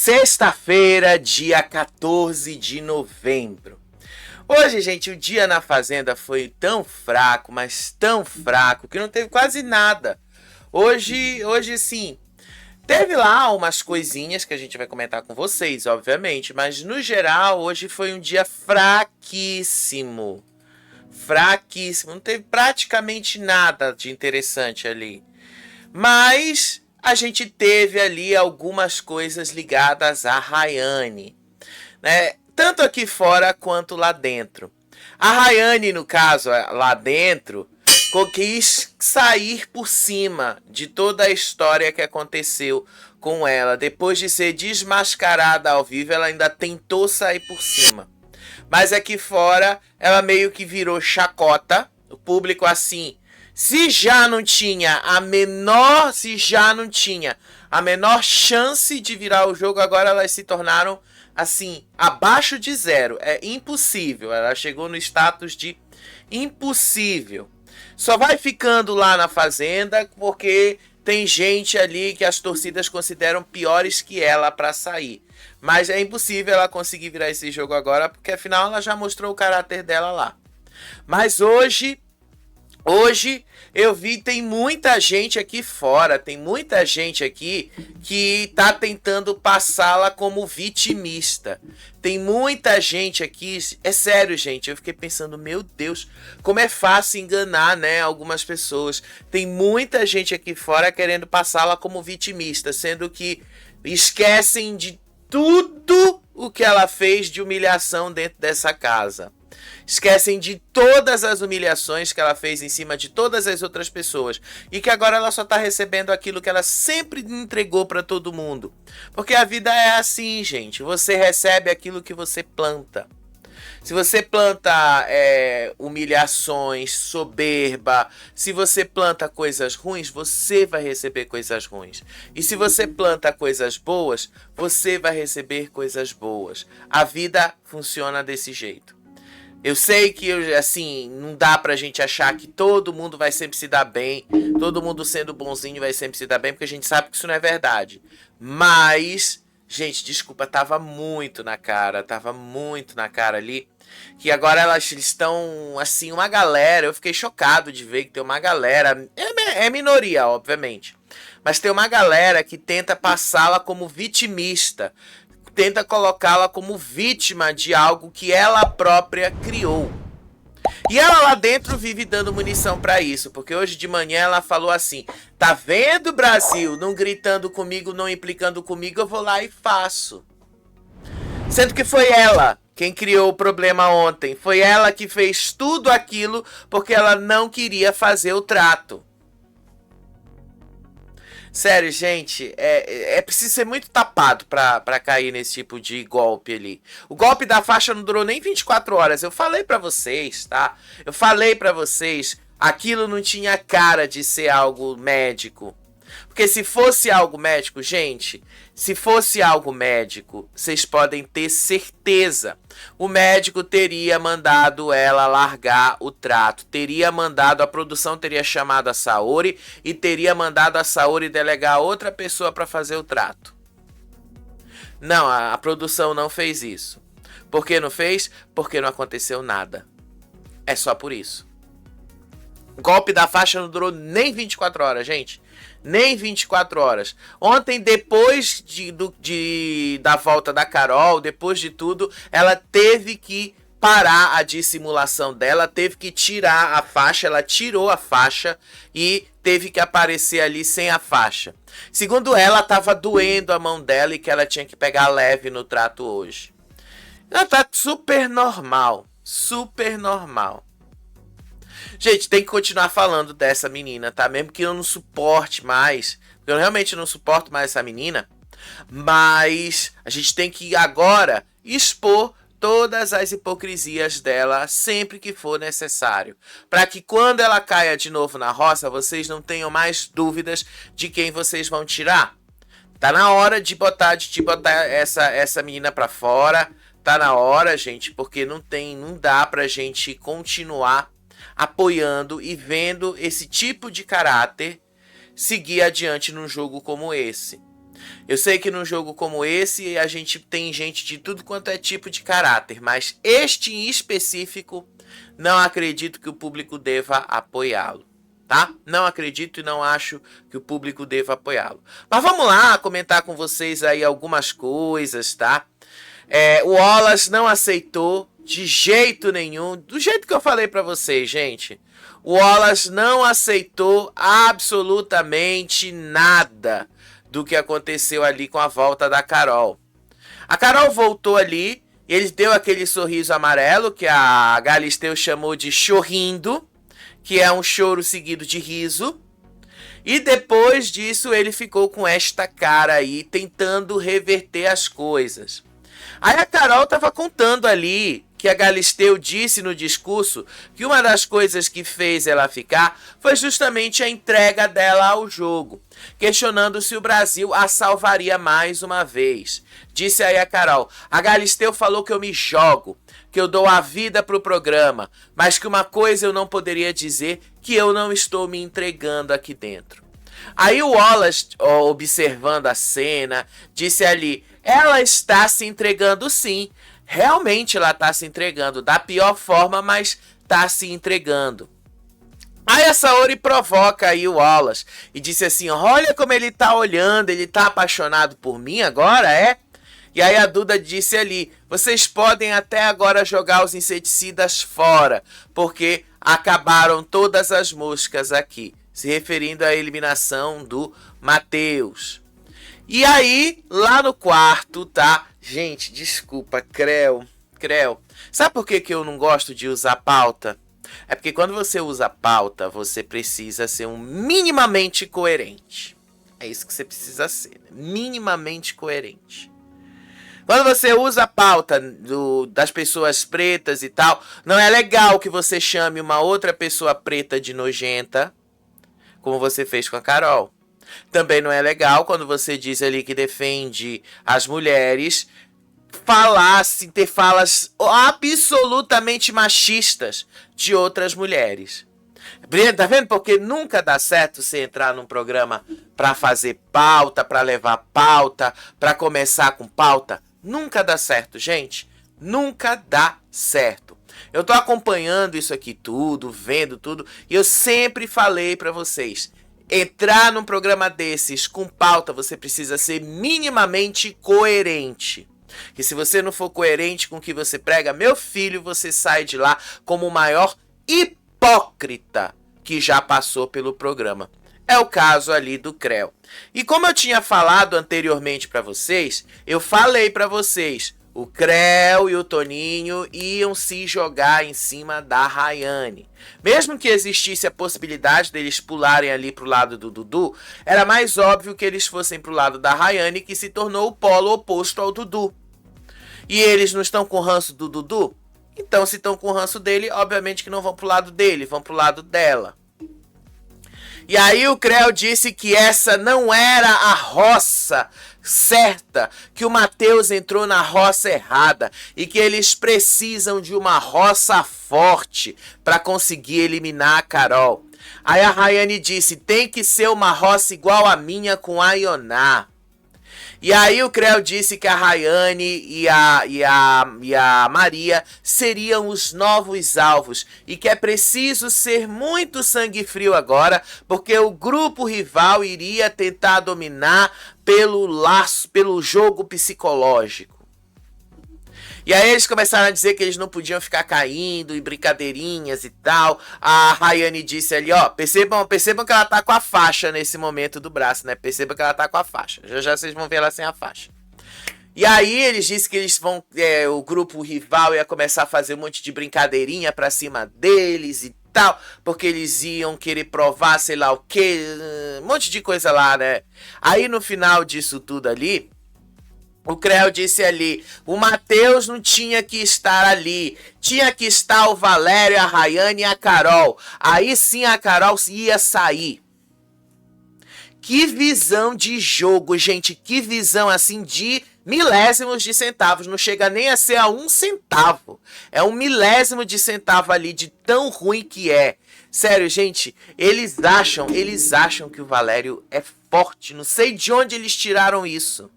Sexta-feira, dia 14 de novembro. Hoje, gente, o dia na fazenda foi tão fraco, mas tão fraco, que não teve quase nada. Hoje sim, teve lá umas coisinhas que a gente vai comentar com vocês, obviamente, mas no geral, hoje foi um dia fraquíssimo. Fraquíssimo, não teve praticamente nada de interessante ali. Mas a gente teve ali algumas coisas ligadas a Rayane, né? Tanto aqui fora quanto lá dentro. A Rayane, no caso, lá dentro, quis sair por cima de toda a história que aconteceu com ela. Depois de ser desmascarada ao vivo, ela ainda tentou sair por cima. Mas aqui fora, ela meio que virou chacota. O público assim... Se já não tinha a menor chance de virar o jogo, agora elas se tornaram assim, abaixo de zero. É impossível. Ela chegou no status de impossível. Só vai ficando lá na fazenda porque tem gente ali que as torcidas consideram piores que ela para sair. Mas é impossível ela conseguir virar esse jogo agora, porque afinal ela já mostrou o caráter dela lá. Mas hoje eu vi, tem muita gente aqui fora, tem muita gente aqui que tá tentando passá-la como vitimista. Tem muita gente aqui, é sério, gente, eu fiquei pensando, meu Deus, como é fácil enganar, né, algumas pessoas. Tem muita gente aqui fora querendo passá-la como vitimista, sendo que esquecem de tudo o que ela fez de humilhação dentro dessa casa. Esquecem de todas as humilhações que ela fez em cima de todas as outras pessoas. E que agora ela só está recebendo aquilo que ela sempre entregou para todo mundo. Porque a vida é assim, gente. Você recebe aquilo que você planta. Se você planta humilhações, soberba, se você planta coisas ruins, você vai receber coisas ruins. E se você planta coisas boas, você vai receber coisas boas. A vida funciona desse jeito. Eu sei que, assim, não dá pra gente achar que todo mundo vai sempre se dar bem, todo mundo sendo bonzinho vai sempre se dar bem, porque a gente sabe que isso não é verdade. Mas, gente, desculpa, tava muito na cara ali, que agora elas estão, assim, uma galera, eu fiquei chocado de ver que tem uma galera, é minoria, obviamente, mas tem uma galera que tenta passá-la como vitimista, tenta colocá-la como vítima de algo que ela própria criou. E ela lá dentro vive dando munição para isso, porque hoje de manhã ela falou assim: tá vendo, Brasil? Não gritando comigo, não implicando comigo, eu vou lá e faço. Sendo que foi ela quem criou o problema ontem. Foi ela que fez tudo aquilo porque ela não queria fazer o trato. Sério, gente, é preciso ser muito tapado pra cair nesse tipo de golpe ali. O golpe da faixa não durou nem 24 horas. Eu falei pra vocês, tá? Eu falei pra vocês, aquilo não tinha cara de ser algo médico. Porque se fosse algo médico, gente, se fosse algo médico, vocês podem ter certeza. O médico teria mandado ela largar o trato. Teria mandado, a produção teria chamado a Saori e teria mandado a Saori delegar outra pessoa para fazer o trato. Não, a produção não fez isso. Por que não fez? Porque não aconteceu nada. É só por isso. O golpe da faixa não durou nem 24 horas, gente. Nem 24 horas. Ontem, depois da volta da Carol, depois de tudo, ela teve que parar a dissimulação dela, teve que tirar a faixa, ela tirou a faixa e teve que aparecer ali sem a faixa. Segundo ela, estava doendo a mão dela e que ela tinha que pegar leve no trato hoje. Ela tá super normal, super normal. Gente, tem que continuar falando dessa menina, tá? Mesmo que eu não suporte mais. Porque eu realmente não suporto mais essa menina. Mas a gente tem que agora expor todas as hipocrisias dela sempre que for necessário. Para que quando ela caia de novo na roça, vocês não tenham mais dúvidas de quem vocês vão tirar. Tá na hora de botar essa menina pra fora. Tá na hora, gente, porque não dá pra gente continuar apoiando e vendo esse tipo de caráter seguir adiante num jogo como esse. Eu sei que num jogo como esse a gente tem gente de tudo quanto é tipo de caráter, mas este em específico não acredito que o público deva apoiá-lo, tá? Não acredito e não acho que o público deva apoiá-lo. Mas vamos lá comentar com vocês aí algumas coisas, tá? O Wallace não aceitou de jeito nenhum, do jeito que eu falei pra vocês, gente. O Wallace não aceitou absolutamente nada do que aconteceu ali com a volta da Carol. A Carol voltou ali, ele deu aquele sorriso amarelo que a Galisteu chamou de chorrindo, que é um choro seguido de riso. E depois disso ele ficou com esta cara aí, tentando reverter as coisas. Aí a Carol estava contando ali que a Galisteu disse no discurso que uma das coisas que fez ela ficar foi justamente a entrega dela ao jogo, questionando se o Brasil a salvaria mais uma vez. Disse aí a Carol: a Galisteu falou que eu me jogo, que eu dou a vida pro programa, mas que uma coisa eu não poderia dizer, que eu não estou me entregando aqui dentro. Aí o Wallace, observando a cena, disse ali: ela está se entregando sim. Realmente ela está se entregando. Da pior forma, mas está se entregando. Aí a Saori provoca aí o Wallace e disse assim: olha como ele está olhando, ele está apaixonado por mim agora, é? E aí a Duda disse ali: vocês podem até agora jogar os inseticidas fora, porque acabaram todas as moscas aqui. Se referindo à eliminação do Matheus. E aí, lá no quarto, tá? Gente, desculpa, Creu. Sabe por que eu não gosto de usar pauta? É porque quando você usa pauta, você precisa ser minimamente coerente. É isso que você precisa ser, né? Minimamente coerente. Quando você usa a pauta das pessoas pretas e tal, não é legal que você chame uma outra pessoa preta de nojenta, como você fez com a Carol. Também não é legal quando você diz ali que defende as mulheres, ter falas absolutamente machistas de outras mulheres. Tá vendo? Porque nunca dá certo você entrar num programa pra fazer pauta, pra levar pauta, pra começar com pauta. Nunca dá certo, gente. Nunca dá certo. Eu tô acompanhando isso aqui tudo, vendo tudo, e eu sempre falei pra vocês: entrar num programa desses com pauta, você precisa ser minimamente coerente. Que se você não for coerente com o que você prega, meu filho, você sai de lá como o maior hipócrita que já passou pelo programa. É o caso ali do Creu. E como eu tinha falado anteriormente para vocês, eu falei para vocês: o Creu e o Toninho iam se jogar em cima da Rayane. Mesmo que existisse a possibilidade deles pularem ali pro lado do Dudu, era mais óbvio que eles fossem pro lado da Rayane, que se tornou o polo oposto ao Dudu. E eles não estão com ranço do Dudu? Então, se estão com ranço dele, obviamente que não vão pro lado dele, vão pro lado dela. E aí o Creu disse que essa não era a roça certa, que o Matheus entrou na roça errada e que eles precisam de uma roça forte para conseguir eliminar a Carol. Aí a Rayane disse: tem que ser uma roça igual a minha com a Ioná. E aí o Creu disse que a Rayane e a Maria seriam os novos alvos e que é preciso ser muito sangue frio agora, porque o grupo rival iria tentar dominar pelo jogo psicológico. E aí eles começaram a dizer que eles não podiam ficar caindo em brincadeirinhas e tal. A Rayane disse ali, ó, percebam que ela tá com a faixa nesse momento do braço, né? Percebam que ela tá com a faixa. Já vocês vão ver ela sem a faixa. E aí eles disseram que eles vão, o grupo rival ia começar a fazer um monte de brincadeirinha pra cima deles e tal, porque eles iam querer provar sei lá o que, um monte de coisa lá, né? Aí no final disso tudo ali, o Creu disse ali: o Matheus não tinha que estar ali, tinha que estar o Valério, a Rayane e a Carol. Aí sim a Carol ia sair. Que visão de jogo, gente, que visão assim de milésimos de centavos, não chega nem a ser a 1 centavo. É um milésimo de centavo ali, de tão ruim que é. Sério, gente, eles acham que o Valério é forte. Não sei de onde eles tiraram isso.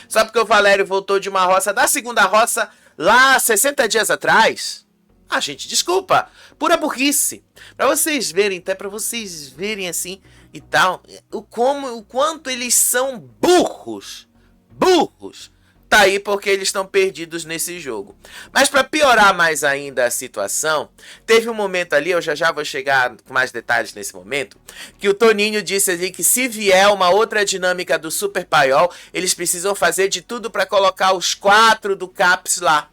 Só porque o Valério voltou de uma roça, da segunda roça, lá 60 dias atrás? Ah, gente, desculpa. Pura burrice. Pra vocês verem, até pra vocês verem assim e tal, o quanto eles são burros. Burros. Tá aí porque eles estão perdidos nesse jogo. Mas para piorar mais ainda a situação, teve um momento ali, eu já vou chegar com mais detalhes nesse momento, que o Toninho disse ali que se vier uma outra dinâmica do Super Paiol, eles precisam fazer de tudo para colocar os 4 do Caps lá.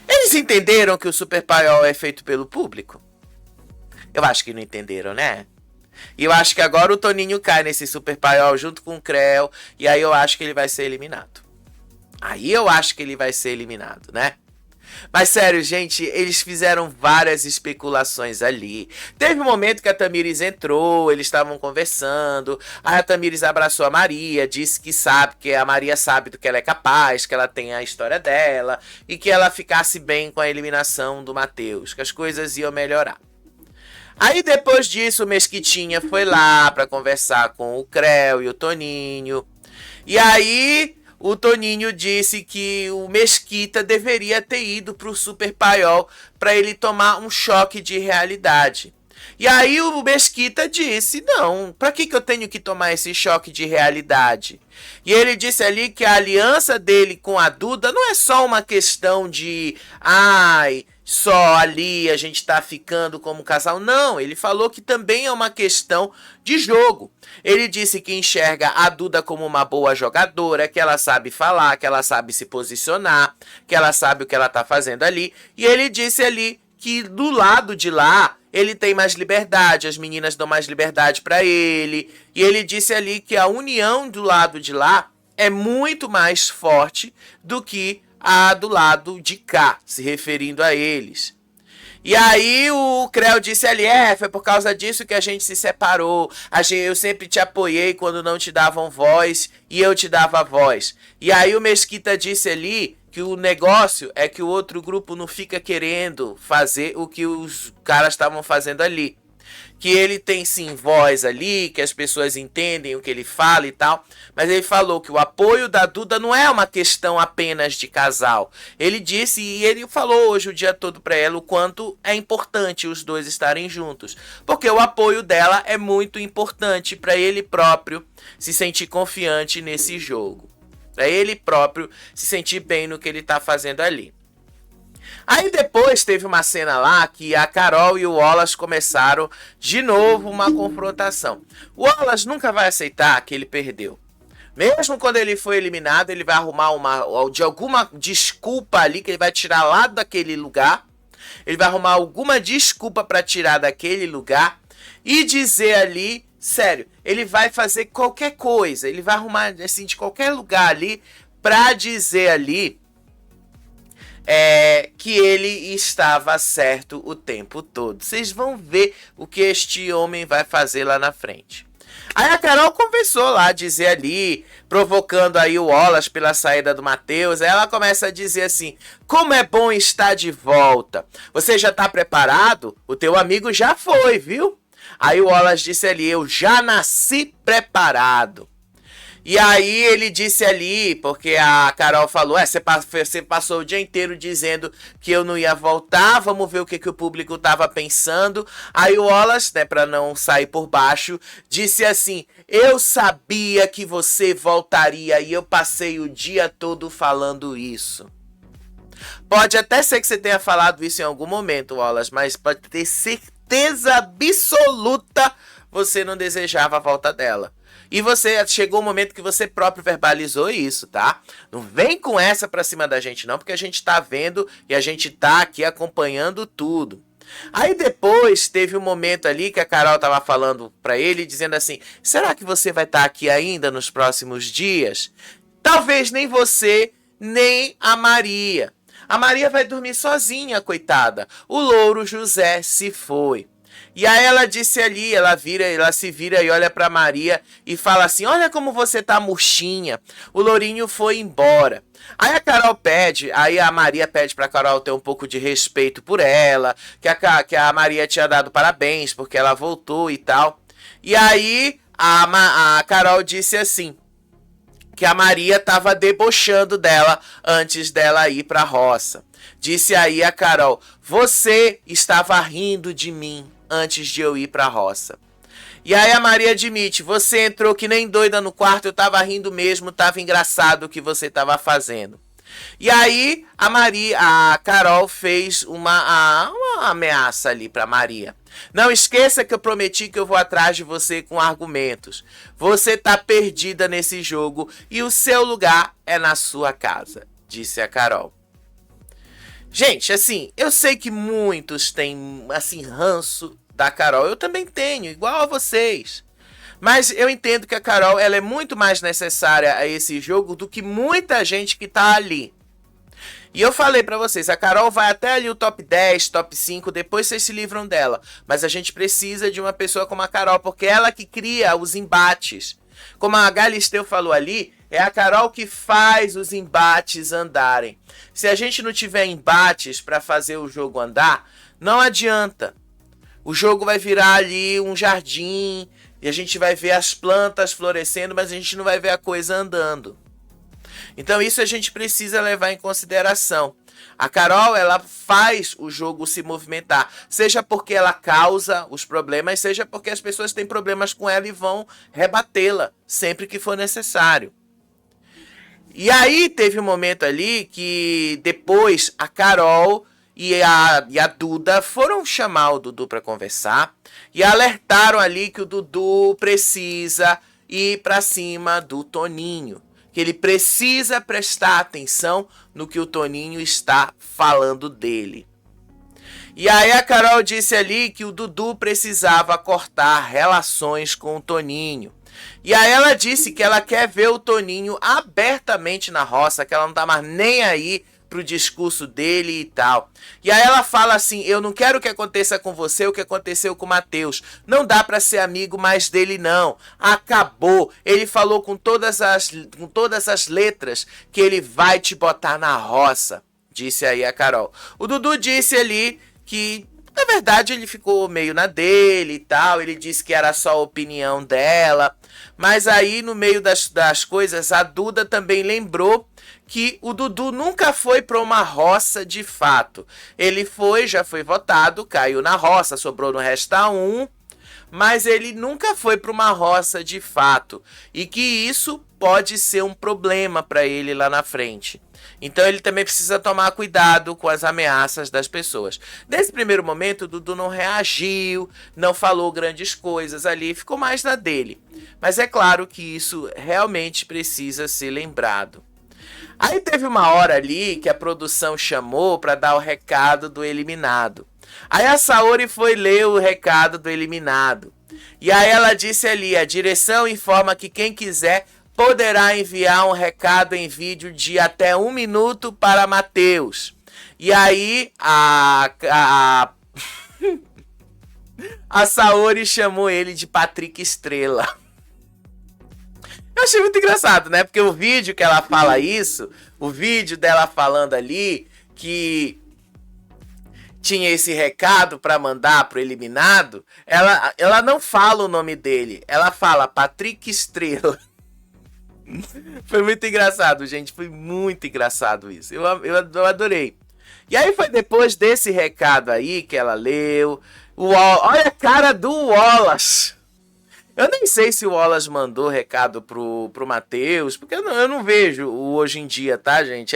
Eles entenderam que o Super Paiol é feito pelo público? Eu acho que não entenderam, né? E eu acho que agora o Toninho cai nesse Super Paiol junto com o Creu. E aí eu acho que ele vai ser eliminado. Né? Mas sério, gente, eles fizeram várias especulações ali. Teve um momento que a Tamires entrou, eles estavam conversando. Aí a Tamires abraçou a Maria, disse que sabe, que a Maria sabe do que ela é capaz, que ela tem a história dela. E que ela ficasse bem com a eliminação do Matheus, que as coisas iam melhorar. Aí depois disso o Mesquitinha foi lá pra conversar com o Creu e o Toninho. E aí o Toninho disse que o Mesquita deveria ter ido pro Super Paiol pra ele tomar um choque de realidade. E aí o Mesquita disse, não, pra que eu tenho que tomar esse choque de realidade? E ele disse ali que a aliança dele com a Duda não é só uma questão de, só ali a gente tá ficando como casal. Não, ele falou que também é uma questão de jogo. Ele disse que enxerga a Duda como uma boa jogadora, que ela sabe falar, que ela sabe se posicionar, que ela sabe o que ela tá fazendo ali. E ele disse ali que do lado de lá ele tem mais liberdade, as meninas dão mais liberdade para ele. E ele disse ali que a união do lado de lá é muito mais forte do que a do lado de cá, se referindo a eles. E aí o Creu disse ali, foi por causa disso que a gente se separou. Eu sempre te apoiei quando não te davam voz e eu te dava voz. E aí o Mesquita disse ali que o negócio é que o outro grupo não fica querendo fazer o que os caras estavam fazendo ali. Que ele tem sim voz ali, que as pessoas entendem o que ele fala e tal. Mas ele falou que o apoio da Duda não é uma questão apenas de casal. Ele disse e ele falou hoje o dia todo pra ela o quanto é importante os dois estarem juntos. Porque o apoio dela é muito importante pra ele próprio se sentir confiante nesse jogo. Pra ele próprio se sentir bem no que ele tá fazendo ali. Aí depois teve uma cena lá que a Carol e o Wallace começaram de novo uma confrontação. O Wallace nunca vai aceitar que ele perdeu. Mesmo quando ele foi eliminado, ele vai arrumar alguma desculpa ali que ele vai tirar lá daquele lugar. Ele vai arrumar alguma desculpa para tirar daquele lugar e dizer ali, sério, ele vai fazer qualquer coisa. Ele vai arrumar assim de qualquer lugar ali para dizer ali que ele estava certo o tempo todo. Vocês vão ver o que este homem vai fazer lá na frente. Aí a Carol conversou lá, dizer ali, provocando aí o Wallace pela saída do Matheus. Aí ela começa a dizer assim, como é bom estar de volta. Você já tá preparado? O teu amigo já foi, viu? Aí o Wallace disse ali, eu já nasci preparado. E aí ele disse ali, porque a Carol falou, você passou o dia inteiro dizendo que eu não ia voltar, vamos ver o que o público tava pensando. Aí o Wallace, né, pra não sair por baixo, disse assim, eu sabia que você voltaria e eu passei o dia todo falando isso. Pode até ser que você tenha falado isso em algum momento, Wallace, mas pode ter certeza absoluta você não desejava a volta dela. E você chegou o momento que você próprio verbalizou isso, tá? Não vem com essa pra cima da gente não, porque a gente tá vendo e a gente tá aqui acompanhando tudo. Aí depois teve um momento ali que a Carol tava falando pra ele, dizendo assim, será que você vai estar aqui ainda nos próximos dias? Talvez nem você, nem a Maria. A Maria vai dormir sozinha, coitada. O Louro José se foi. E aí ela disse ali, ela se vira e olha para Maria e fala assim: olha como você tá murchinha, o lourinho foi embora. Aí a Carol pede, aí a Maria pede pra Carol ter um pouco de respeito por ela, que a Maria tinha dado parabéns porque ela voltou e tal. E aí a Carol disse assim, que a Maria estava debochando dela antes dela ir para a roça. Disse aí a Carol: você estava rindo de mim antes de eu ir para a roça. E aí a Maria admite: você entrou que nem doida no quarto, eu estava rindo mesmo, estava engraçado o que você estava fazendo. E aí a Carol fez uma ameaça ali para Maria. Não esqueça que eu prometi que eu vou atrás de você com argumentos. Você tá perdida nesse jogo e o seu lugar é na sua casa, disse a Carol. Gente, assim, eu sei que muitos têm, assim, ranço da Carol. Eu também tenho, igual a vocês. Mas eu entendo que a Carol ela é muito mais necessária a esse jogo do que muita gente que tá ali. E eu falei pra vocês, a Carol vai até ali o top 10, top 5, depois vocês se livram dela. Mas a gente precisa de uma pessoa como a Carol, porque é ela que cria os embates. Como a Galisteu falou ali, é a Carol que faz os embates andarem. Se a gente não tiver embates pra fazer o jogo andar, não adianta. O jogo vai virar ali um jardim e a gente vai ver as plantas florescendo, mas a gente não vai ver a coisa andando. Então isso a gente precisa levar em consideração. A Carol, ela faz o jogo se movimentar, seja porque ela causa os problemas, seja porque as pessoas têm problemas com ela e vão rebatê-la sempre que for necessário. E aí teve um momento ali que depois a Carol e a Duda foram chamar o Dudu para conversar e alertaram ali que o Dudu precisa ir para cima do Toninho. Que ele precisa prestar atenção no que o Toninho está falando dele. E aí a Carol disse ali que o Dudu precisava cortar relações com o Toninho. E aí ela disse que ela quer ver o Toninho abertamente na roça, que ela não tá mais nem aí pro discurso dele e tal. E aí ela fala assim: eu não quero que aconteça com você o que aconteceu com o Matheus. Não dá pra ser amigo mais dele não. Acabou. Ele falou com todas as letras que ele vai te botar na roça. Disse aí a Carol. O Dudu disse ali que, na verdade, ele ficou meio na dele e tal. Ele disse que era só a opinião dela. Mas aí, no meio das coisas, a Duda também lembrou que o Dudu nunca foi para uma roça de fato. Ele já foi votado, caiu na roça, sobrou no Resta 1, mas ele nunca foi para uma roça de fato. E que isso pode ser um problema para ele lá na frente. Então ele também precisa tomar cuidado com as ameaças das pessoas. Nesse primeiro momento, o Dudu não reagiu, não falou grandes coisas ali, ficou mais na dele. Mas é claro que isso realmente precisa ser lembrado. Aí teve uma hora ali que a produção chamou para dar o recado do eliminado. Aí a Saori foi ler o recado do eliminado. E aí ela disse ali: a direção informa que quem quiser poderá enviar um recado em vídeo de até 1 minuto para Matheus. E aí a Saori chamou ele de Patrick Estrela. Eu achei muito engraçado, né? Porque o vídeo que ela fala isso, o vídeo dela falando ali que tinha esse recado para mandar pro eliminado, ela não fala o nome dele, ela fala Patrick Estrela. Foi muito engraçado, gente, foi muito engraçado isso. Eu adorei. E aí foi depois desse recado aí que ela leu. Olha a cara do Wallace. Eu nem sei se o Wallace mandou recado pro Matheus, porque eu não vejo o hoje em dia, tá, gente?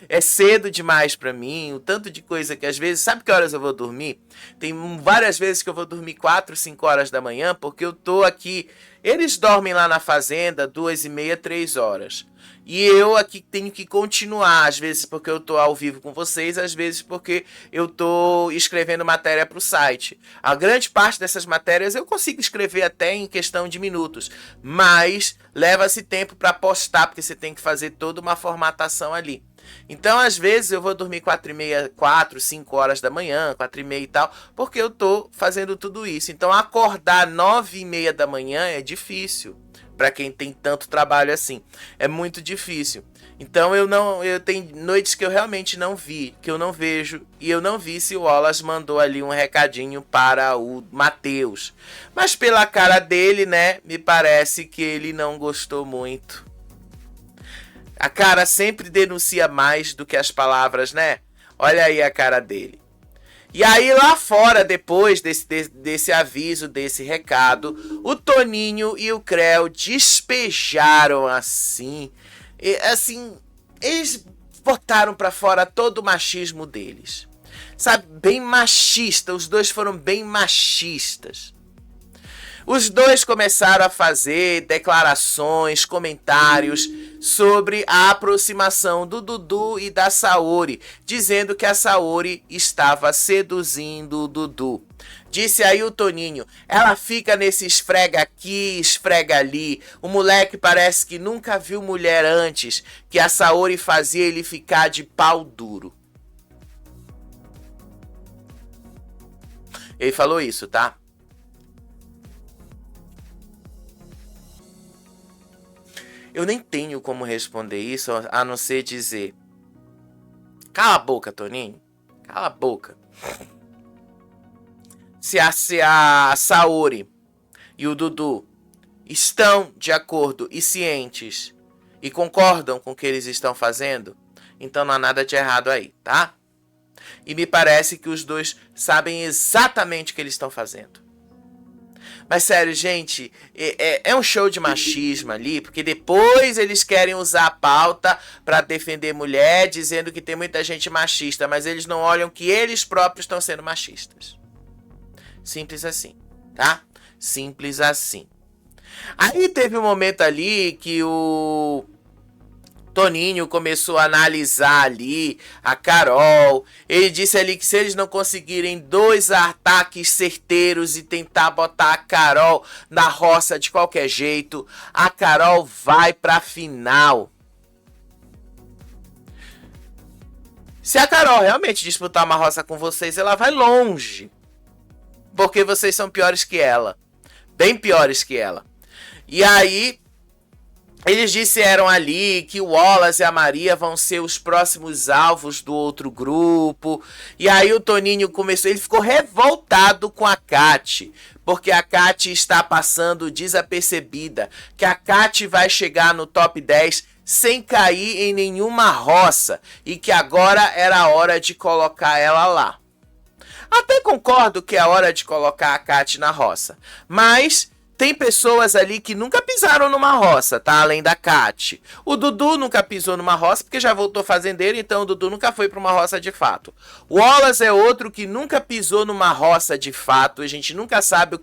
É cedo demais pra mim, o tanto de coisa que às vezes... Sabe que horas eu vou dormir? Tem várias vezes que eu vou dormir 4, 5 horas da manhã, porque eu tô aqui... Eles dormem lá na fazenda 2h30, 3 horas. E eu aqui tenho que continuar, às vezes porque eu tô ao vivo com vocês, às vezes porque eu tô escrevendo matéria pro site. A grande parte dessas matérias eu consigo escrever até em questão de minutos, mas leva-se tempo para postar, porque você tem que fazer toda uma formatação ali. Então, às vezes, eu vou dormir 4h30, 4, 5 horas da manhã, 4h30 e tal, porque eu tô fazendo tudo isso. Então, acordar 9h30 da manhã é difícil. Para quem tem tanto trabalho assim, é muito difícil. Então eu tenho noites que eu realmente não vi, que eu não vejo, e eu não vi se o Wallace mandou ali um recadinho para o Matheus. Mas pela cara dele, né, me parece que ele não gostou muito. A cara sempre denuncia mais do que as palavras, né? Olha aí a cara dele. E aí lá fora, depois desse aviso, desse recado, o Toninho e o Creu despejaram assim, eles botaram pra fora todo o machismo deles. Sabe, bem machista, os dois foram bem machistas. Os dois começaram a fazer declarações, comentários sobre a aproximação do Dudu e da Saori, dizendo que a Saori estava seduzindo o Dudu. Disse aí o Toninho, ela fica nesse esfrega aqui, esfrega ali, o moleque parece que nunca viu mulher antes, que a Saori fazia ele ficar de pau duro. Ele falou isso, tá? Eu nem tenho como responder isso, a não ser dizer: cala a boca, Toninho. Cala a boca. Se a Saori e o Dudu estão de acordo e cientes e concordam com o que eles estão fazendo, então não há nada de errado aí, tá? E me parece que os dois sabem exatamente o que eles estão fazendo. Mas sério, gente, é um show de machismo ali, porque depois eles querem usar a pauta para defender mulher, dizendo que tem muita gente machista, mas eles não olham que eles próprios estão sendo machistas. Simples assim, tá? Simples assim. Aí teve um momento ali que o Toninho começou a analisar ali a Carol. Ele disse ali que se eles não conseguirem 2 ataques certeiros e tentar botar a Carol na roça de qualquer jeito, a Carol vai pra final. Se a Carol realmente disputar uma roça com vocês, ela vai longe. Porque vocês são piores que ela. Bem piores que ela. E aí eles disseram ali que o Wallace e a Maria vão ser os próximos alvos do outro grupo. E aí o Toninho começou, ele ficou revoltado com a Kati, porque a Kati está passando desapercebida, que a Kati vai chegar no top 10 sem cair em nenhuma roça e que agora era a hora de colocar ela lá. Até concordo que é hora de colocar a Kati na roça, mas tem pessoas ali que nunca pisaram numa roça, tá? Além da Kati. O Dudu nunca pisou numa roça porque já voltou fazendeiro, então o Dudu nunca foi para uma roça de fato. O Wallace é outro que nunca pisou numa roça de fato. A gente nunca sabe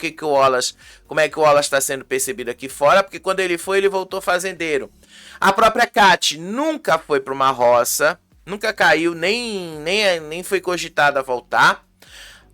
como é que o Wallace está sendo percebido aqui fora, porque quando ele foi, ele voltou fazendeiro. A própria Kati nunca foi para uma roça, nunca caiu, nem foi cogitada a voltar.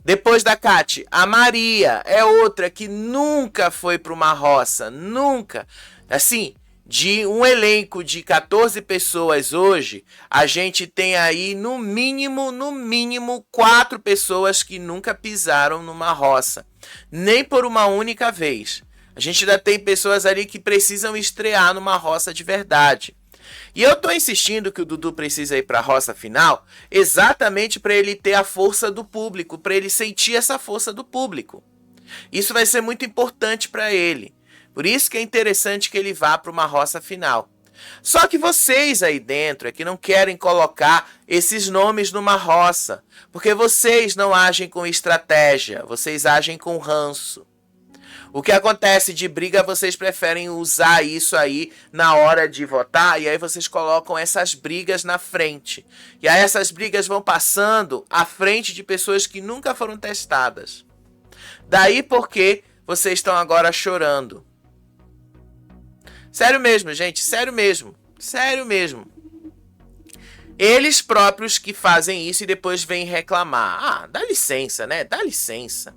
Depois da Kati, a Maria é outra que nunca foi para uma roça, nunca. Assim, de um elenco de 14 pessoas hoje, a gente tem aí no mínimo 4 pessoas que nunca pisaram numa roça, nem por uma única vez. A gente ainda tem pessoas ali que precisam estrear numa roça de verdade. E eu tô insistindo que o Dudu precisa ir para a roça final exatamente para ele ter a força do público, para ele sentir essa força do público. Isso vai ser muito importante para ele. Por isso que é interessante que ele vá para uma roça final. Só que vocês aí dentro é que não querem colocar esses nomes numa roça, porque vocês não agem com estratégia, vocês agem com ranço. O que acontece de briga, vocês preferem usar isso aí na hora de votar, e aí vocês colocam essas brigas na frente. E aí essas brigas vão passando à frente de pessoas que nunca foram testadas. Daí porque vocês estão agora chorando. Sério mesmo, gente, sério mesmo. Sério mesmo. Eles próprios que fazem isso e depois vêm reclamar. Ah, dá licença, né? Dá licença.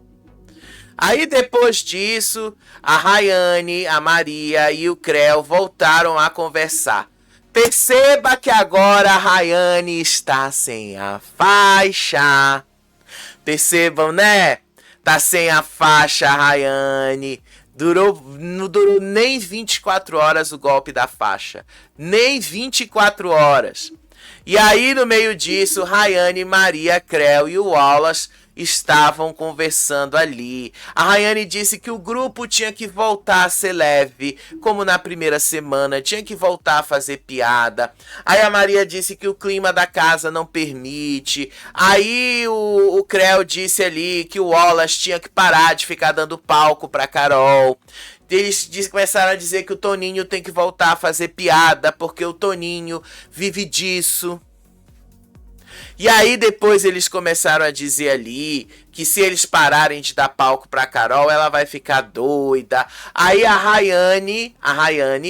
Aí depois disso, a Rayane, a Maria e o Creu voltaram a conversar. Perceba que agora a Rayane está sem a faixa. Percebam, né? Tá sem a faixa, Rayane. Não durou nem 24 horas o golpe da faixa. Nem 24 horas. E aí, no meio disso, Rayane, Maria, Creu e o Wallace estavam conversando ali. A Rayane disse que o grupo tinha que voltar a ser leve, como na primeira semana, tinha que voltar a fazer piada. Aí a Maria disse que o clima da casa não permite. Aí o Creu disse ali que o Wallace tinha que parar de ficar dando palco pra Carol. Eles começaram a dizer que o Toninho tem que voltar a fazer piada, porque o Toninho vive disso. E aí depois eles começaram a dizer ali que se eles pararem de dar palco pra Carol, ela vai ficar doida. Aí a Rayane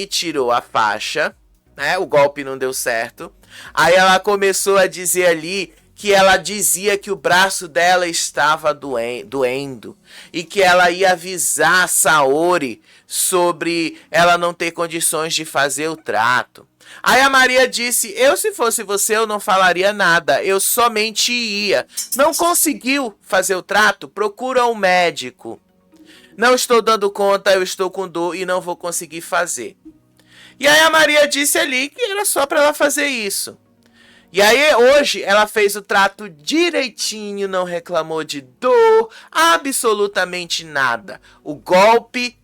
tirou a faixa, né? O golpe não deu certo. Aí ela começou a dizer ali que ela dizia que o braço dela estava doendo e que ela ia avisar a Saori sobre ela não ter condições de fazer o trato. Aí a Maria disse, se fosse você, eu não falaria nada, eu somente ia. Não conseguiu fazer o trato? Procura um médico. Não estou dando conta, eu estou com dor e não vou conseguir fazer. E aí a Maria disse ali que era só para ela fazer isso. E aí hoje ela fez o trato direitinho, não reclamou de dor, absolutamente nada. O golpe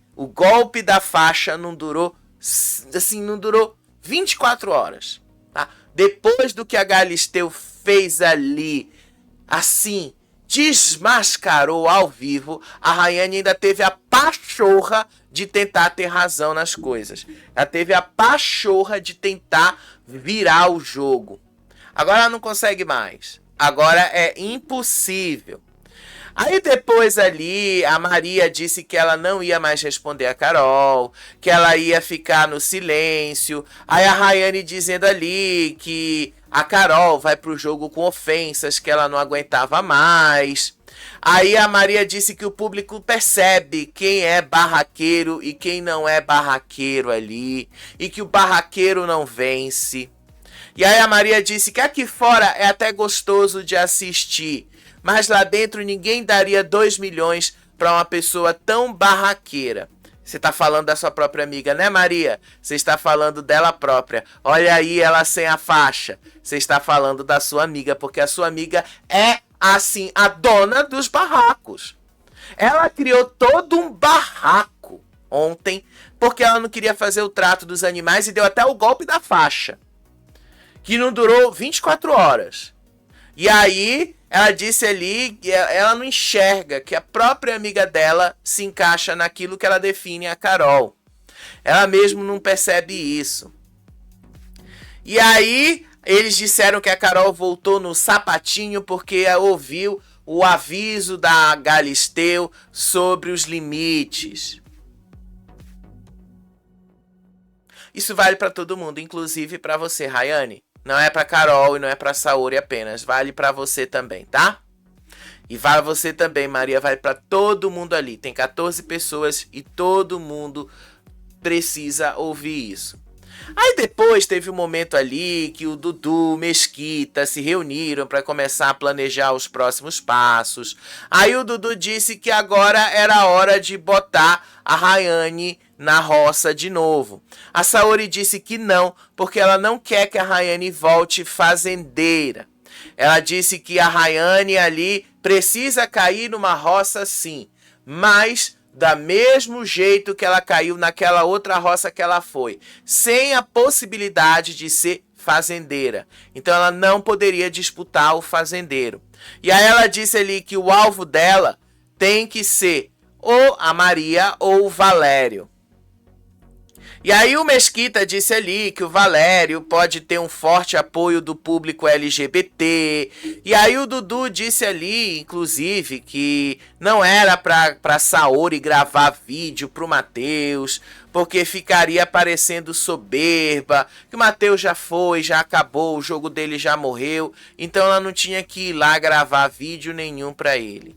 da faixa não durou 24 horas. Tá? Depois do que a Galisteu fez ali, assim, desmascarou ao vivo, a Rayane ainda teve a pachorra de tentar ter razão nas coisas. Ela teve a pachorra de tentar virar o jogo. Agora ela não consegue mais. Agora é impossível. Aí depois ali, a Maria disse que ela não ia mais responder a Carol, que ela ia ficar no silêncio. Aí a Rayane dizendo ali que a Carol vai pro jogo com ofensas, que ela não aguentava mais. Aí a Maria disse que o público percebe quem é barraqueiro e quem não é barraqueiro ali, e que o barraqueiro não vence. E aí a Maria disse que aqui fora é até gostoso de assistir, mas lá dentro ninguém daria 2 milhões para uma pessoa tão barraqueira. Você tá falando da sua própria amiga, né, Maria? Você está falando dela própria. Olha aí ela sem a faixa. Você está falando da sua amiga, porque a sua amiga é, assim, a dona dos barracos. Ela criou todo um barraco ontem, porque ela não queria fazer o trato dos animais e deu até o golpe da faixa, que não durou 24 horas. E aí, ela disse ali que ela não enxerga que a própria amiga dela se encaixa naquilo que ela define a Carol. Ela mesmo não percebe isso. E aí, eles disseram que a Carol voltou no sapatinho porque ouviu o aviso da Galisteu sobre os limites. Isso vale para todo mundo, inclusive para você, Rayane. Não é pra Carol e não é pra Saori apenas. Vale pra você também, tá? E vale você também, Maria. Vale pra todo mundo ali. Tem 14 pessoas e todo mundo precisa ouvir isso. Aí depois teve um momento ali que o Dudu, Mesquita se reuniram para começar a planejar os próximos passos. Aí o Dudu disse que agora era a hora de botar a Rayane na roça de novo. A Saori disse que não, porque ela não quer que a Rayane volte fazendeira. Ela disse que a Rayane ali precisa cair numa roça sim, mas da mesmo jeito que ela caiu naquela outra roça que ela foi, sem a possibilidade de ser fazendeira. Então ela não poderia disputar o fazendeiro. E aí ela disse ali que o alvo dela tem que ser ou a Maria ou o Valério. E aí o Mesquita disse ali que o Valério pode ter um forte apoio do público LGBT. E aí o Dudu disse ali, inclusive, que não era pra Saori gravar vídeo pro Matheus, porque ficaria parecendo soberba, que o Matheus já foi, já acabou, o jogo dele já morreu, então ela não tinha que ir lá gravar vídeo nenhum pra ele.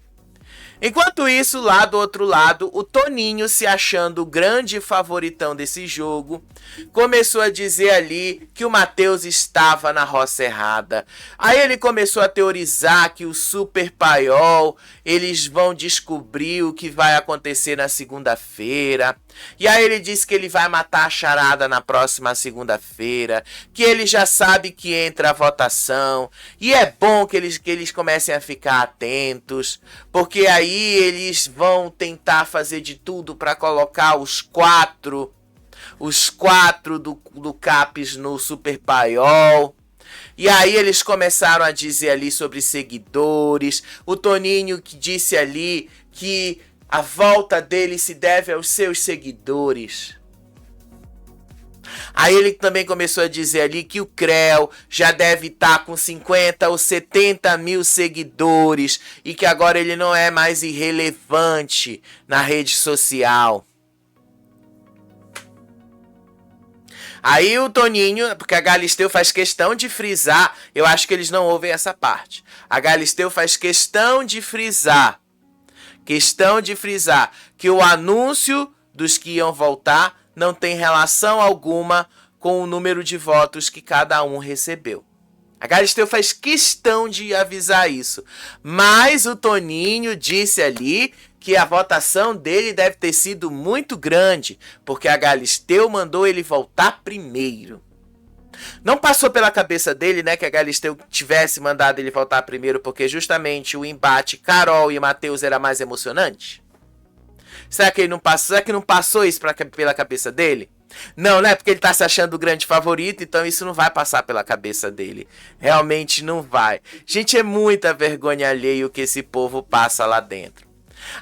Enquanto isso, lá do outro lado, o Toninho, se achando o grande favoritão desse jogo, começou a dizer ali que o Matheus estava na roça errada. Aí ele começou a teorizar que o Super Paiol, eles vão descobrir o que vai acontecer na segunda-feira. E aí ele disse que ele vai matar a charada na próxima segunda-feira, que ele já sabe que entra a votação, e é bom que eles comecem a ficar atentos, porque aí eles vão tentar fazer de tudo para colocar os quatro do CAPES no Super Paiol. E aí eles começaram a dizer ali sobre seguidores. O Toninho que disse ali que a volta dele se deve aos seus seguidores. Aí ele também começou a dizer ali que o Creu já deve estar com 50 ou 70 mil seguidores e que agora ele não é mais irrelevante na rede social. Aí o Toninho, porque a Galisteu faz questão de frisar, eu acho que eles não ouvem essa parte. A Galisteu faz questão de frisar que o anúncio dos que iam voltar não tem relação alguma com o número de votos que cada um recebeu. A Galisteu faz questão de avisar isso. Mas o Toninho disse ali que a votação dele deve ter sido muito grande, porque a Galisteu mandou ele voltar primeiro. Não passou pela cabeça dele, né, que a Galisteu tivesse mandado ele voltar primeiro, porque justamente o embate Carol e Matheus era mais emocionante? Será que ele não passou? Será que não passou isso pela cabeça dele? Não, né? Porque ele tá se achando o grande favorito, então isso não vai passar pela cabeça dele. Realmente não vai. Gente, é muita vergonha alheia o que esse povo passa lá dentro.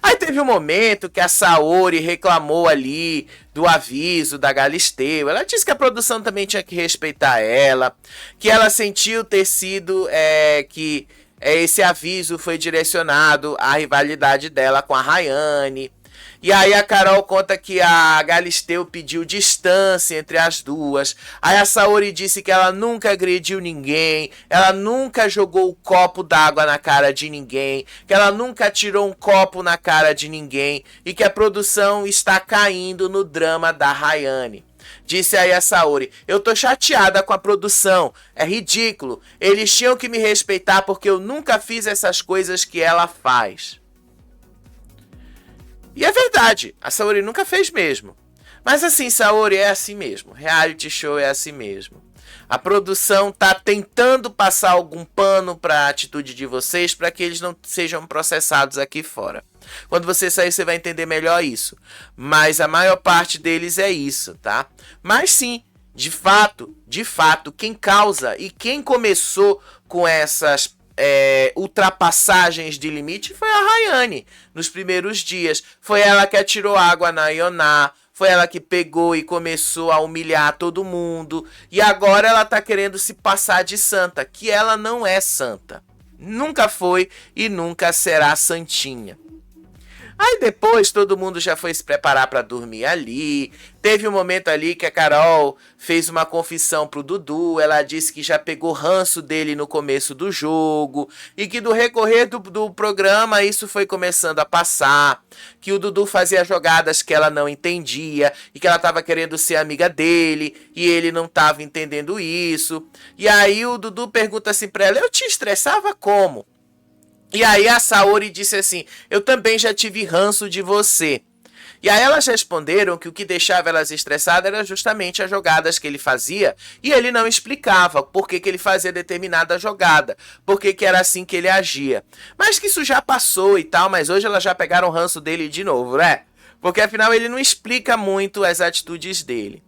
Aí teve um momento que a Saori reclamou ali do aviso da Galisteu. Ela disse que a produção também tinha que respeitar ela, que ela sentiu ter sido que esse aviso foi direcionado à rivalidade dela com a Rayane. E aí a Carol conta que a Galisteu pediu distância entre as duas. Aí a Saori disse que ela nunca agrediu ninguém, ela nunca jogou o copo d'água na cara de ninguém, que ela nunca tirou um copo na cara de ninguém e que a produção está caindo no drama da Rayane. Disse aí a Saori, eu tô chateada com a produção, é ridículo, eles tinham que me respeitar porque eu nunca fiz essas coisas que ela faz. E é verdade, a Saori nunca fez mesmo. Mas assim, Saori, é assim mesmo. Reality show é assim mesmo. A produção tá tentando passar algum pano para a atitude de vocês para que eles não sejam processados aqui fora. Quando você sair, você vai entender melhor isso. Mas a maior parte deles é isso, tá? Mas sim, de fato, quem causa e quem começou com essas ultrapassagens de limite foi a Rayane nos primeiros dias. Foi ela que atirou água na Ioná, foi ela que pegou e começou a humilhar todo mundo, e agora ela tá querendo se passar de santa, que ela não é santa, nunca foi e nunca será santinha. Aí depois todo mundo já foi se preparar para dormir ali. Teve um momento ali que a Carol fez uma confissão pro Dudu. Ela disse que já pegou ranço dele no começo do jogo. E que do recorrer do programa isso foi começando a passar. Que o Dudu fazia jogadas que ela não entendia. E que ela estava querendo ser amiga dele. E ele não estava entendendo isso. E aí o Dudu pergunta assim pra ela, eu te estressava como? E aí a Saori disse assim, eu também já tive ranço de você. E aí elas responderam que o que deixava elas estressadas era justamente as jogadas que ele fazia. E ele não explicava por que ele fazia determinada jogada. Por que era assim que ele agia. Mas que isso já passou e tal, mas hoje elas já pegaram o ranço dele de novo, né? Porque afinal ele não explica muito as atitudes dele.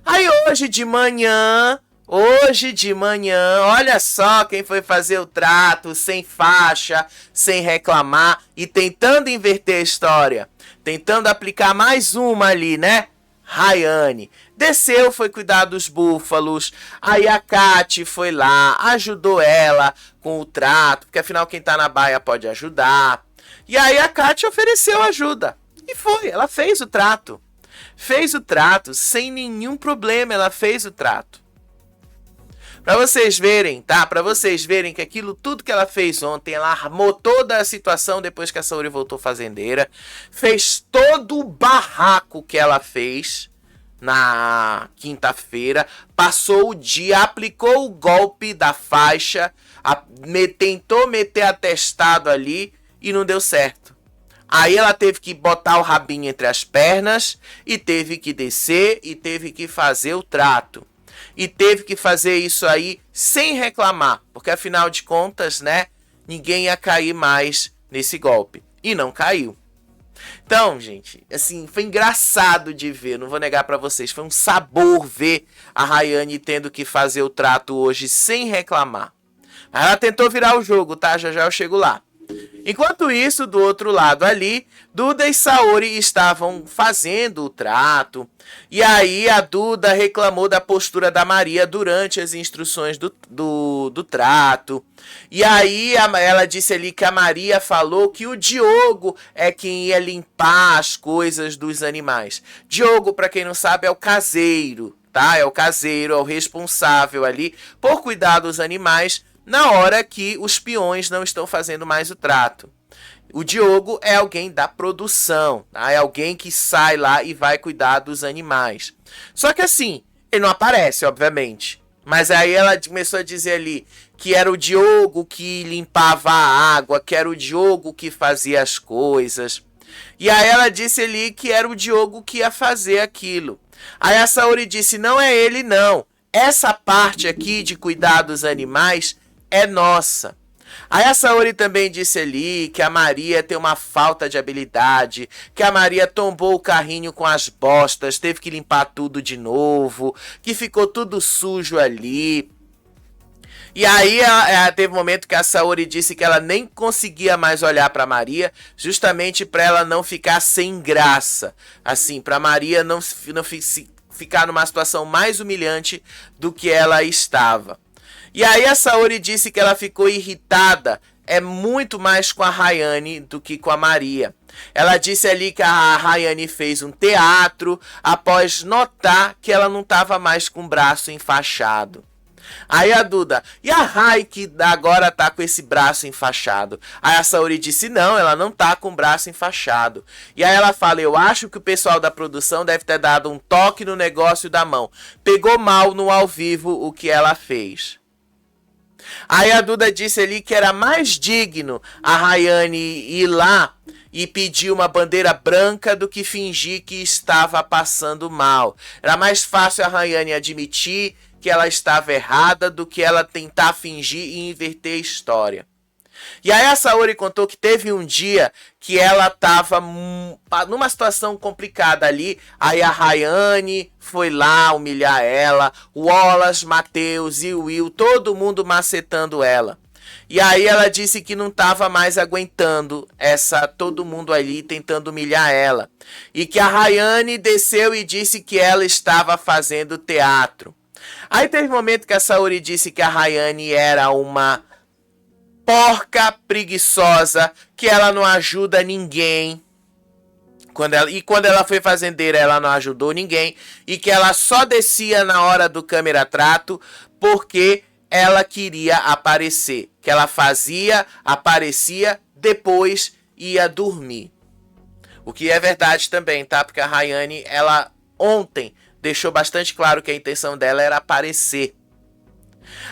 Aí hoje de manhã, olha só quem foi fazer o trato, sem faixa, sem reclamar e tentando inverter a história. Tentando aplicar mais uma ali, né? Rayane. Desceu, foi cuidar dos búfalos. Aí a Kati foi lá, ajudou ela com o trato, porque afinal quem tá na baia pode ajudar. E aí a Kati ofereceu ajuda. E foi, ela fez o trato. Fez o trato, sem nenhum problema, ela fez o trato. Pra vocês verem, tá? Pra vocês verem que aquilo tudo que ela fez ontem, ela armou toda a situação depois que a Saori voltou fazendeira. Fez todo o barraco que ela fez na quinta-feira. Passou o dia, aplicou o golpe da faixa, tentou meter atestado ali e não deu certo. Aí ela teve que botar o rabinho entre as pernas e teve que descer e teve que fazer o trato. E teve que fazer isso aí sem reclamar, porque afinal de contas, né, ninguém ia cair mais nesse golpe. E não caiu. Então, gente, assim, foi engraçado de ver, não vou negar pra vocês, foi um sabor ver a Rayane tendo que fazer o trato hoje sem reclamar. Mas ela tentou virar o jogo, tá? Já já eu chego lá. Enquanto isso, do outro lado ali, Duda e Saori estavam fazendo o trato. E aí a Duda reclamou da postura da Maria durante as instruções do trato. E aí ela disse ali que a Maria falou que o Diogo é quem ia limpar as coisas dos animais. Diogo, para quem não sabe, é o caseiro, tá? É o caseiro, é o responsável ali por cuidar dos animais na hora que os peões não estão fazendo mais o trato. O Diogo é alguém da produção, tá? É alguém que sai lá e vai cuidar dos animais. Só que assim, ele não aparece, obviamente. Mas aí ela começou a dizer ali que era o Diogo que limpava a água, que era o Diogo que fazia as coisas. E aí ela disse ali que era o Diogo que ia fazer aquilo. Aí a Saori disse, não é ele não. Essa parte aqui de cuidar dos animais é nossa. Aí a Saori também disse ali que a Maria tem uma falta de habilidade, que a Maria tombou o carrinho com as bostas, teve que limpar tudo de novo, que ficou tudo sujo ali. E aí teve um momento que a Saori disse que ela nem conseguia mais olhar para Maria, justamente para ela não ficar sem graça, assim, para Maria não ficar numa situação mais humilhante do que ela estava. E aí a Saori disse que ela ficou irritada muito mais com a Rayane do que com a Maria. Ela disse ali que a Rayane fez um teatro após notar que ela não estava mais com o braço enfaixado. Aí a Duda, e a Rai que agora tá com esse braço enfaixado? Aí a Saori disse, não, ela não tá com o braço enfaixado. E aí ela fala, eu acho que o pessoal da produção deve ter dado um toque no negócio da mão. Pegou mal no ao vivo o que ela fez. Aí a Duda disse ali que era mais digno a Rayane ir lá e pedir uma bandeira branca do que fingir que estava passando mal. Era mais fácil a Rayane admitir que ela estava errada do que ela tentar fingir e inverter a história. E aí a Saori contou que teve um dia que ela estava numa situação complicada ali. Aí a Rayane foi lá humilhar ela. O Wallace, Matheus e o Will, todo mundo macetando ela. E aí ela disse que não estava mais aguentando todo mundo ali tentando humilhar ela. E que a Rayane desceu e disse que ela estava fazendo teatro. Aí teve um momento que a Saori disse que a Rayane era uma porca preguiçosa, que ela não ajuda ninguém. Quando ela foi fazendeira, ela não ajudou ninguém. E que ela só descia na hora do câmera trato porque ela queria aparecer. Que ela fazia, aparecia, depois ia dormir. O que é verdade também, tá? Porque a Rayane, ela ontem deixou bastante claro que a intenção dela era aparecer.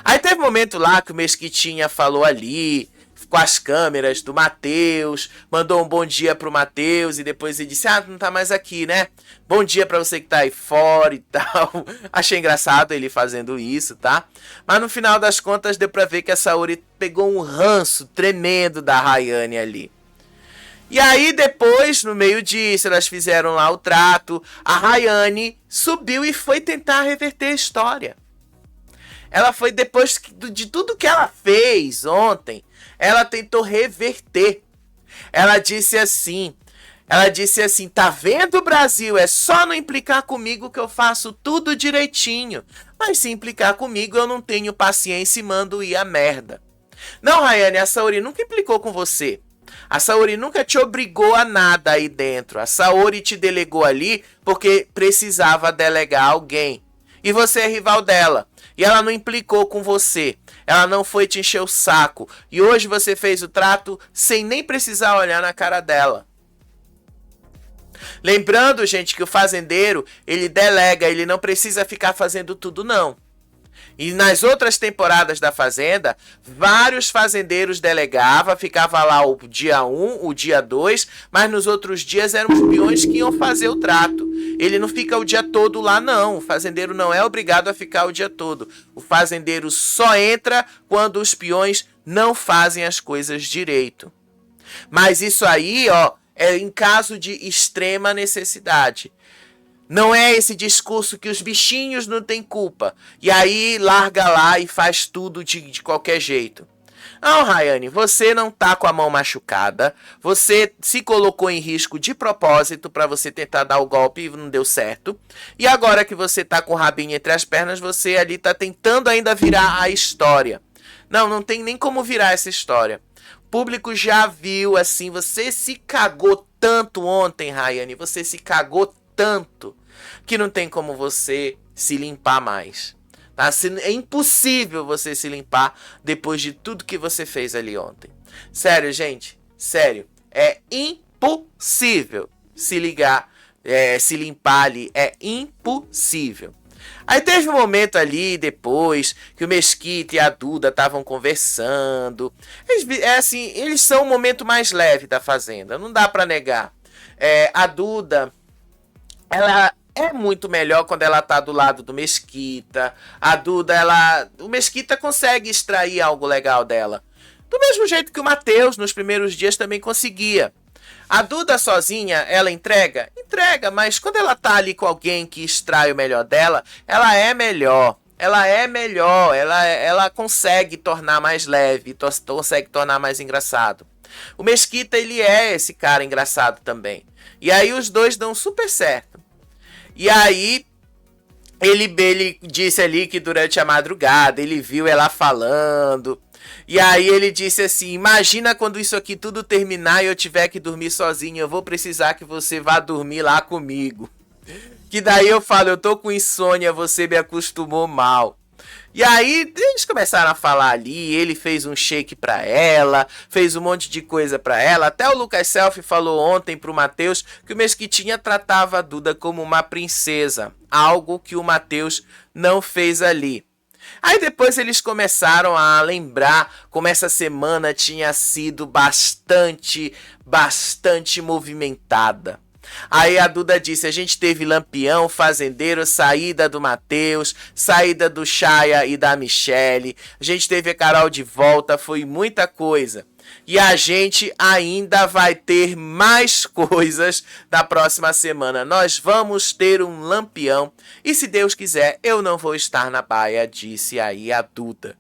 Aí teve um momento lá que o Mesquitinha falou ali, com as câmeras do Matheus, mandou um bom dia pro Matheus e depois ele disse, não tá mais aqui, né? Bom dia pra você que tá aí fora e tal. Achei engraçado ele fazendo isso, tá? Mas no final das contas deu pra ver que a Saori pegou um ranço tremendo da Rayane ali. E aí depois, no meio disso, elas fizeram lá o trato, a Rayane subiu e foi tentar reverter a história. Ela foi, depois de tudo que ela fez ontem, ela tentou reverter. Ela disse assim, tá vendo, Brasil? É só não implicar comigo que eu faço tudo direitinho. Mas se implicar comigo, eu não tenho paciência e mando ir a merda. Não, Rayane, a Saori nunca implicou com você. A Saori nunca te obrigou a nada aí dentro. A Saori te delegou ali porque precisava delegar alguém. E você é rival dela. E ela não implicou com você. Ela não foi te encher o saco. E hoje você fez o trato sem nem precisar olhar na cara dela. Lembrando, gente, que o fazendeiro, ele delega, ele não precisa ficar fazendo tudo, não. E nas outras temporadas da Fazenda, vários fazendeiros delegavam, ficava lá o dia 1, o dia 2, mas nos outros dias eram os peões que iam fazer o trato. Ele não fica o dia todo lá, não. O fazendeiro não é obrigado a ficar o dia todo. O fazendeiro só entra quando os peões não fazem as coisas direito. Mas isso aí, ó, é em caso de extrema necessidade. Não é esse discurso que os bichinhos não têm culpa. E aí larga lá e faz tudo de qualquer jeito. Não, Rayane, você não tá com a mão machucada. Você se colocou em risco de propósito para você tentar dar o golpe e não deu certo. E agora que você tá com o rabinho entre as pernas, você ali tá tentando ainda virar a história. Não tem nem como virar essa história. O público já viu, assim, você se cagou tanto ontem, Rayane. Você se cagou tanto que não tem como você se limpar mais. Tá? É impossível você se limpar depois de tudo que você fez ali ontem. Sério, gente. Sério. É impossível se limpar ali. É impossível. Aí teve um momento ali depois que o Mesquita e a Duda estavam conversando. Eles são o momento mais leve da Fazenda. Não dá pra negar. A Duda, ela é muito melhor quando ela tá do lado do Mesquita. A Duda, o Mesquita consegue extrair algo legal dela. Do mesmo jeito que o Matheus, nos primeiros dias, também conseguia. A Duda sozinha, ela entrega? Entrega, mas quando ela tá ali com alguém que extrai o melhor dela, ela é melhor. Ela consegue tornar mais leve, consegue tornar mais engraçado. O Mesquita, ele é esse cara engraçado também. E aí os dois dão super certo. E aí, ele disse ali que durante a madrugada ele viu ela falando. E aí ele disse assim, imagina quando isso aqui tudo terminar e eu tiver que dormir sozinho. Eu vou precisar que você vá dormir lá comigo. Que daí eu falo, eu tô com insônia, você me acostumou mal. E aí eles começaram a falar ali, ele fez um shake pra ela, fez um monte de coisa pra ela. Até o Lucas Selfie falou ontem pro Matheus que o Mesquitinha tratava a Duda como uma princesa. Algo que o Matheus não fez ali. Aí depois eles começaram a lembrar como essa semana tinha sido bastante movimentada. Aí a Duda disse, a gente teve Lampião, Fazendeiro, saída do Matheus, saída do Chaya e da Michele, a gente teve a Carol de volta, foi muita coisa. E a gente ainda vai ter mais coisas na próxima semana. Nós vamos ter um Lampião e se Deus quiser eu não vou estar na baia, disse aí a Duda.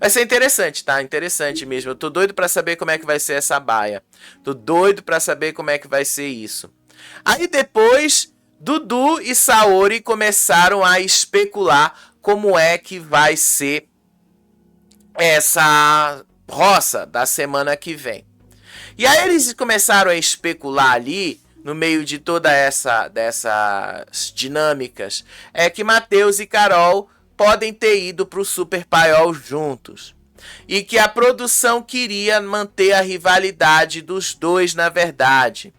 Vai ser interessante, tá? Interessante mesmo. Eu tô doido pra saber como é que vai ser essa baia. Tô doido pra saber como é que vai ser isso. Aí depois, Dudu e Saori começaram a especular como é que vai ser essa roça da semana que vem. E aí eles começaram a especular ali, no meio de toda dessas dinâmicas, que Matheus e Carol podem ter ido para o Super Paiol juntos. E que a produção queria manter a rivalidade dos dois, na verdade.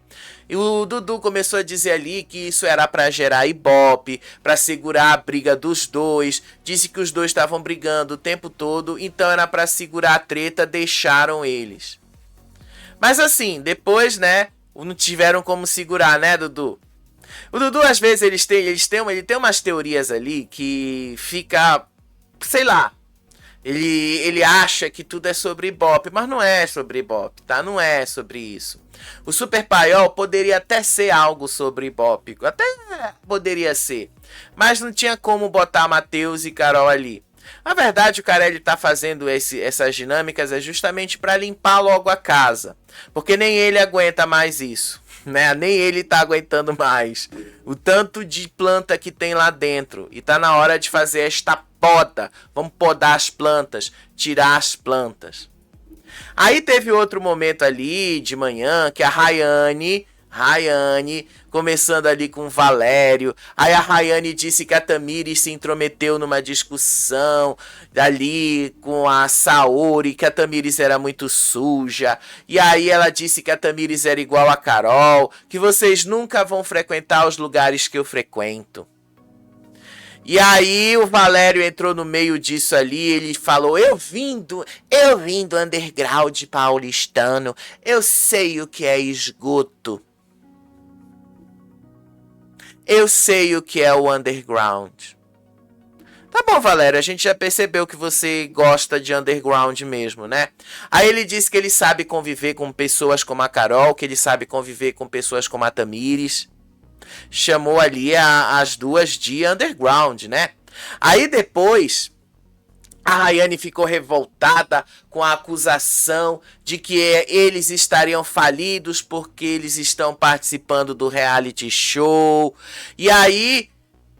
E o Dudu começou a dizer ali que isso era para gerar ibope, para segurar a briga dos dois. Disse que os dois estavam brigando o tempo todo, então era para segurar a treta, deixaram eles. Mas assim, depois, né, não tiveram como segurar, né, Dudu? O Dudu, às vezes, ele tem umas teorias ali que fica, sei lá, ele acha que tudo é sobre Ibope, mas não é sobre Ibope, tá? Não é sobre isso. O Super Paiol poderia até ser algo sobre Ibope, até poderia ser, mas não tinha como botar Matheus e Carol ali. Na verdade, o Carelli tá fazendo essas dinâmicas justamente para limpar logo a casa, porque nem ele aguenta mais isso. Né? Nem ele tá aguentando mais o tanto de planta que tem lá dentro. E tá na hora de fazer esta poda. Vamos podar as plantas, tirar as plantas. Aí teve outro momento ali de manhã que a Rayane Rayane, começando ali com Valério. Aí a Rayane disse que a Tamires se intrometeu numa discussão ali com a Saori, que a Tamires era muito suja. E aí ela disse que a Tamires era igual a Carol, que vocês nunca vão frequentar os lugares que eu frequento. E aí o Valério entrou no meio disso ali, ele falou, eu vim do underground paulistano, eu sei o que é esgoto. Eu sei o que é o underground. Tá bom, Valério, a gente já percebeu que você gosta de underground mesmo, né? Aí ele disse que ele sabe conviver com pessoas como a Carol, que ele sabe conviver com pessoas como a Tamires. Chamou ali as duas de underground, né? Aí depois a Rayane ficou revoltada com a acusação de que eles estariam falidos porque eles estão participando do reality show. E aí,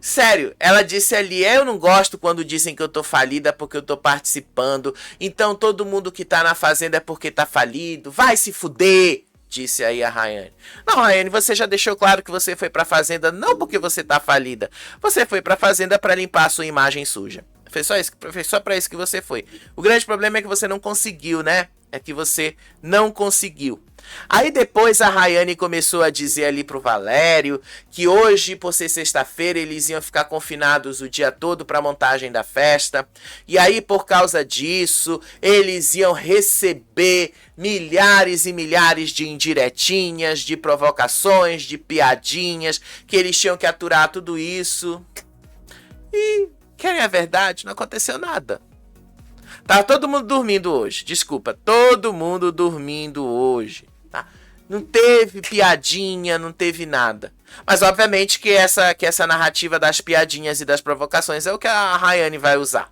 sério, ela disse ali, eu não gosto quando dizem que eu tô falida porque eu tô participando. Então todo mundo que tá na fazenda é porque tá falido. Vai se fuder! Disse aí a Rayane. Não, Rayane, você já deixou claro que você foi pra fazenda não porque você tá falida. Você foi pra fazenda pra limpar a sua imagem suja. Foi só pra isso que você foi. O grande problema é que você não conseguiu, né? É que você não conseguiu. Aí depois a Rayane começou a dizer ali pro Valério que hoje, por ser sexta-feira, eles iam ficar confinados o dia todo para a montagem da festa. E aí, por causa disso, eles iam receber milhares e milhares de indiretinhas, de provocações, de piadinhas, que eles tinham que aturar tudo isso. E, querem a verdade, não aconteceu nada. Tá todo mundo dormindo hoje. Desculpa, todo mundo dormindo hoje. Tá? Não teve piadinha, não teve nada. Mas obviamente que essa narrativa das piadinhas e das provocações é o que a Rayane vai usar.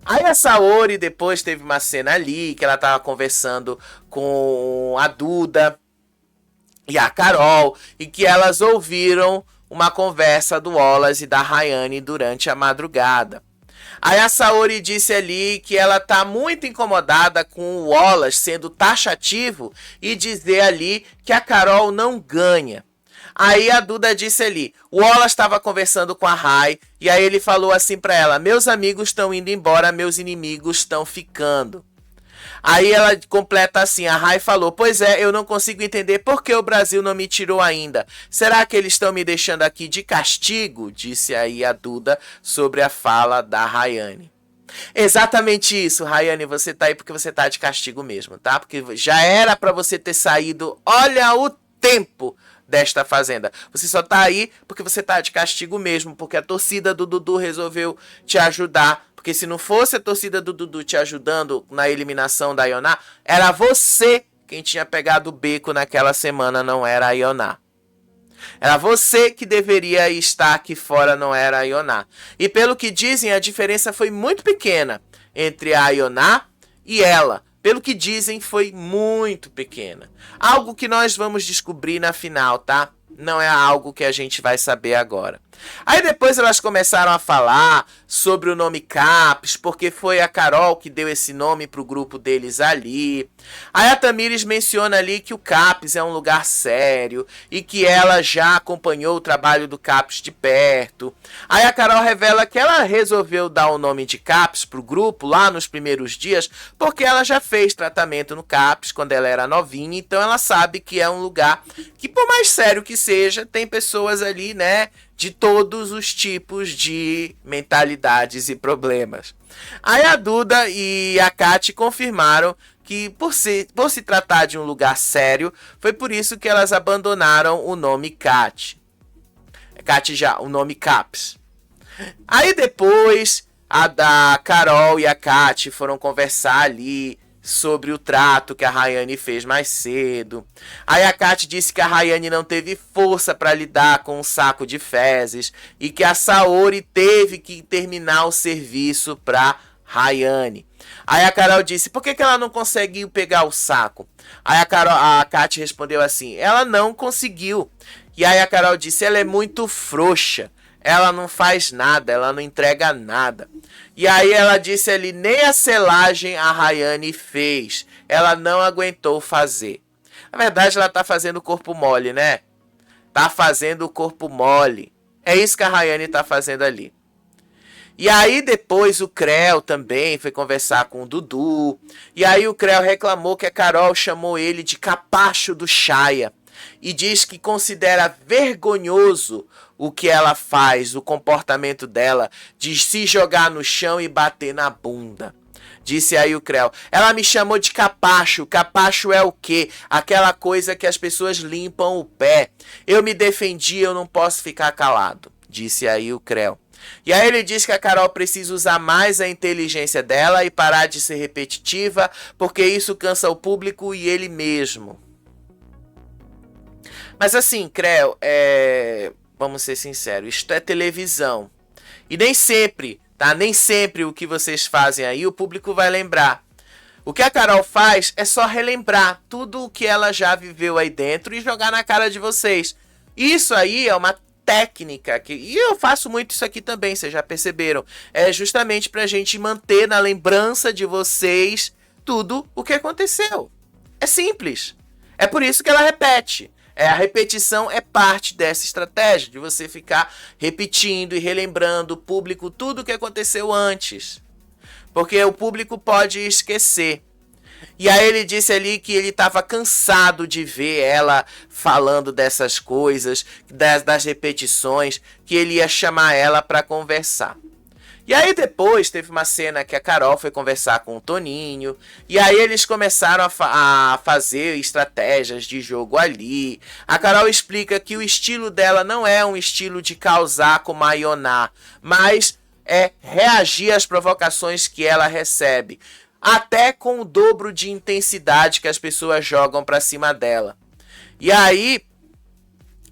Aí a Saori depois teve uma cena ali que ela tava conversando com a Duda e a Carol e que elas ouviram uma conversa do Wallace e da Rayane durante a madrugada. Aí a Saori disse ali que ela tá muito incomodada com o Wallace sendo taxativo e dizer ali que a Carol não ganha. Aí a Duda disse ali, o Wallace estava conversando com a Rai e aí ele falou assim pra ela, meus amigos estão indo embora, meus inimigos estão ficando. Aí ela completa assim, a Rai falou, pois é, eu não consigo entender por que o Brasil não me tirou ainda. Será que eles estão me deixando aqui de castigo? Disse aí a Duda sobre a fala da Rayane. Exatamente isso, Rayane, você tá aí porque você tá de castigo mesmo, tá? Porque já era pra você ter saído, olha o tempo desta fazenda. Você só tá aí porque você tá de castigo mesmo, porque a torcida do Dudu resolveu te ajudar. Porque se não fosse a torcida do Dudu te ajudando na eliminação da Ioná, era você quem tinha pegado o beco naquela semana, não era a Ioná. Era você que deveria estar aqui fora, não era a Ioná. E pelo que dizem, a diferença foi muito pequena entre a Ioná e ela. Pelo que dizem, foi muito pequena. Algo que nós vamos descobrir na final, tá? Não é algo que a gente vai saber agora. Aí depois elas começaram a falar sobre o nome Caps, porque foi a Carol que deu esse nome pro grupo deles ali. Aí a Tamires menciona ali que o Caps é um lugar sério e que ela já acompanhou o trabalho do Caps de perto. Aí a Carol revela que ela resolveu dar o nome de Caps pro grupo lá nos primeiros dias, porque ela já fez tratamento no Caps quando ela era novinha, então ela sabe que é um lugar que, por mais sério que seja, tem pessoas ali, né, de todos os tipos de mentalidades e problemas. Aí a Duda e a Kati confirmaram que por se tratar de um lugar sério, foi por isso que elas abandonaram o nome Kati. Kati já, o nome Caps. Aí depois a da Carol e a Kati foram conversar ali sobre o trato que a Rayane fez mais cedo. Aí a Kati disse que a Rayane não teve força para lidar com um saco de fezes e que a Saori teve que terminar o serviço para Rayane. Aí a Carol disse, por que ela não conseguiu pegar o saco? Aí a Kati respondeu assim, ela não conseguiu. E aí a Carol disse, ela é muito frouxa. Ela não faz nada, ela não entrega nada. E aí ela disse ali, nem a selagem a Rayane fez. Ela não aguentou fazer. Na verdade, ela tá fazendo o corpo mole, né? Tá fazendo o corpo mole. É isso que a Rayane tá fazendo ali. E aí depois o Creu também foi conversar com o Dudu. E aí o Creu reclamou que a Carol chamou ele de capacho do Chaya. E diz que considera vergonhoso o que ela faz, o comportamento dela de se jogar no chão e bater na bunda. Disse aí o Creu. Ela me chamou de capacho. Capacho é o quê? Aquela coisa que as pessoas limpam o pé. Eu me defendi, eu não posso ficar calado. Disse aí o Creu. E aí ele diz que a Carol precisa usar mais a inteligência dela e parar de ser repetitiva, porque isso cansa o público e ele mesmo. Mas assim, Creu, vamos ser sinceros, isto é televisão. E nem sempre, tá? Nem sempre o que vocês fazem aí o público vai lembrar. O que a Carol faz é só relembrar tudo o que ela já viveu aí dentro e jogar na cara de vocês. Isso aí é uma técnica, e eu faço muito isso aqui também, vocês já perceberam. É justamente pra gente manter na lembrança de vocês tudo o que aconteceu. É simples. É por isso que ela repete. A repetição é parte dessa estratégia, de você ficar repetindo e relembrando o público tudo o que aconteceu antes. Porque o público pode esquecer. E aí ele disse ali que ele estava cansado de ver ela falando dessas coisas, das repetições, que ele ia chamar ela para conversar. E aí depois teve uma cena que a Carol foi conversar com o Toninho. E aí eles começaram a fazer estratégias de jogo ali. A Carol explica que o estilo dela não é um estilo de causar como a Ioná, mas é reagir às provocações que ela recebe. Até com o dobro de intensidade que as pessoas jogam pra cima dela. E aí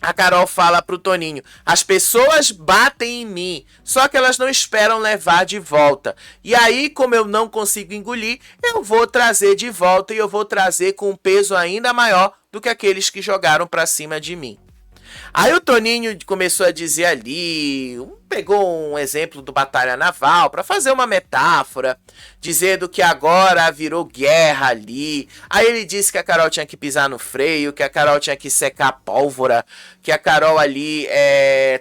a Carol fala pro Toninho: as pessoas batem em mim, só que elas não esperam levar de volta. E aí, como eu não consigo engolir, eu vou trazer de volta, e eu vou trazer com um peso ainda maior do que aqueles que jogaram pra cima de mim. Aí o Toninho começou a dizer ali, pegou um exemplo do Batalha Naval para fazer uma metáfora, dizendo que agora virou guerra ali. Aí ele disse que a Carol tinha que pisar no freio, que a Carol tinha que secar a pólvora, que a Carol ali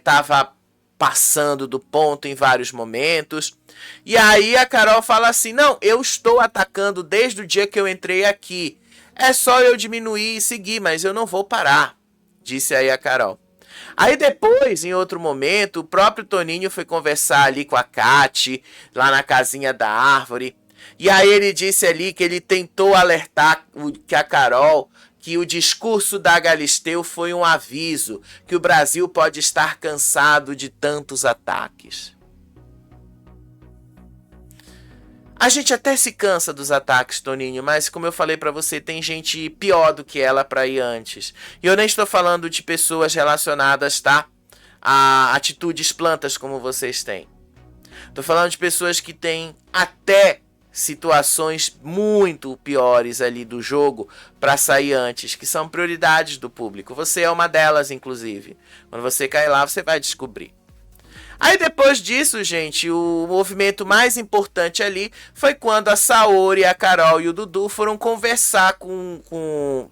tava passando do ponto em vários momentos. E aí a Carol fala assim: não, eu estou atacando desde o dia que eu entrei aqui. É só eu diminuir e seguir, mas eu não vou parar. Disse aí a Carol. Aí depois, em outro momento, o próprio Toninho foi conversar ali com a Kati, lá na casinha da árvore. E aí ele disse ali que ele tentou alertar que a Carol, que o discurso da Galisteu foi um aviso, que o Brasil pode estar cansado de tantos ataques. A gente até se cansa dos ataques, Toninho, mas como eu falei pra você, tem gente pior do que ela pra ir antes. E eu nem estou falando de pessoas relacionadas, tá? A atitudes plantas como vocês têm. Tô falando de pessoas que têm até situações muito piores ali do jogo pra sair antes, que são prioridades do público. Você é uma delas, inclusive. Quando você cair lá, você vai descobrir. Aí depois disso, gente, o movimento mais importante ali foi quando a Saori, a Carol e o Dudu foram conversar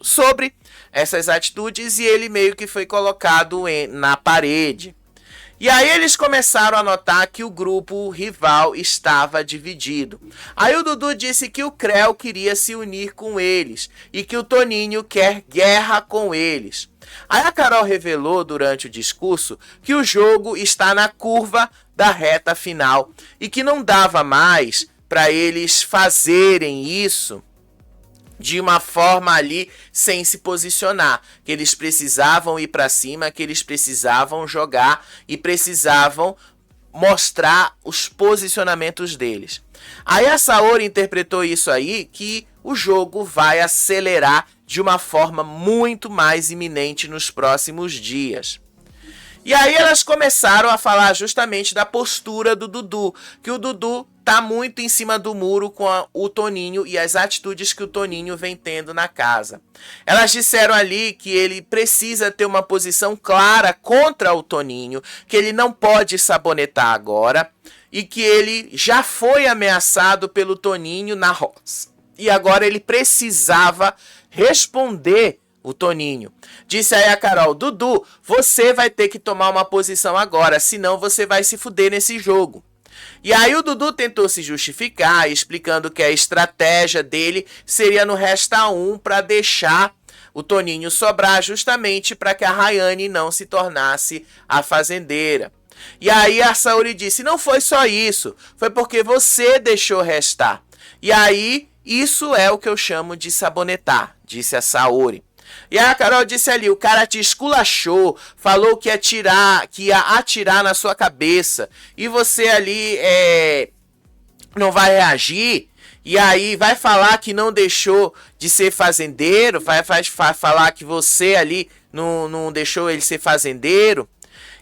sobre essas atitudes, e ele meio que foi colocado na parede. E aí eles começaram a notar que o grupo rival estava dividido. Aí o Dudu disse que o Creu queria se unir com eles e que o Toninho quer guerra com eles. Aí a Carol revelou durante o discurso que o jogo está na curva da reta final e que não dava mais para eles fazerem isso de uma forma ali sem se posicionar, que eles precisavam ir para cima, que eles precisavam jogar e precisavam mostrar os posicionamentos deles. Aí a Saori interpretou isso aí, que o jogo vai acelerar de uma forma muito mais iminente nos próximos dias. E aí elas começaram a falar justamente da postura do Dudu, que o Dudu tá muito em cima do muro com o Toninho e as atitudes que o Toninho vem tendo na casa. Elas disseram ali que ele precisa ter uma posição clara contra o Toninho, que ele não pode sabonetar agora e que ele já foi ameaçado pelo Toninho na roça. E agora ele precisava responder o Toninho. Disse aí a Carol: Dudu, você vai ter que tomar uma posição agora, senão você vai se fuder nesse jogo. E aí o Dudu tentou se justificar, explicando que a estratégia dele seria no Resta 1 para deixar o Toninho sobrar, justamente para que a Rayane não se tornasse a fazendeira. E aí a Saori disse: não foi só isso, foi porque você deixou restar. E aí isso é o que eu chamo de sabonetar, disse a Saori. E aí a Carol disse ali: o cara te esculachou, falou que ia atirar na sua cabeça, e você ali não vai reagir, e aí vai falar que não deixou de ser fazendeiro, vai falar que você ali não deixou ele ser fazendeiro.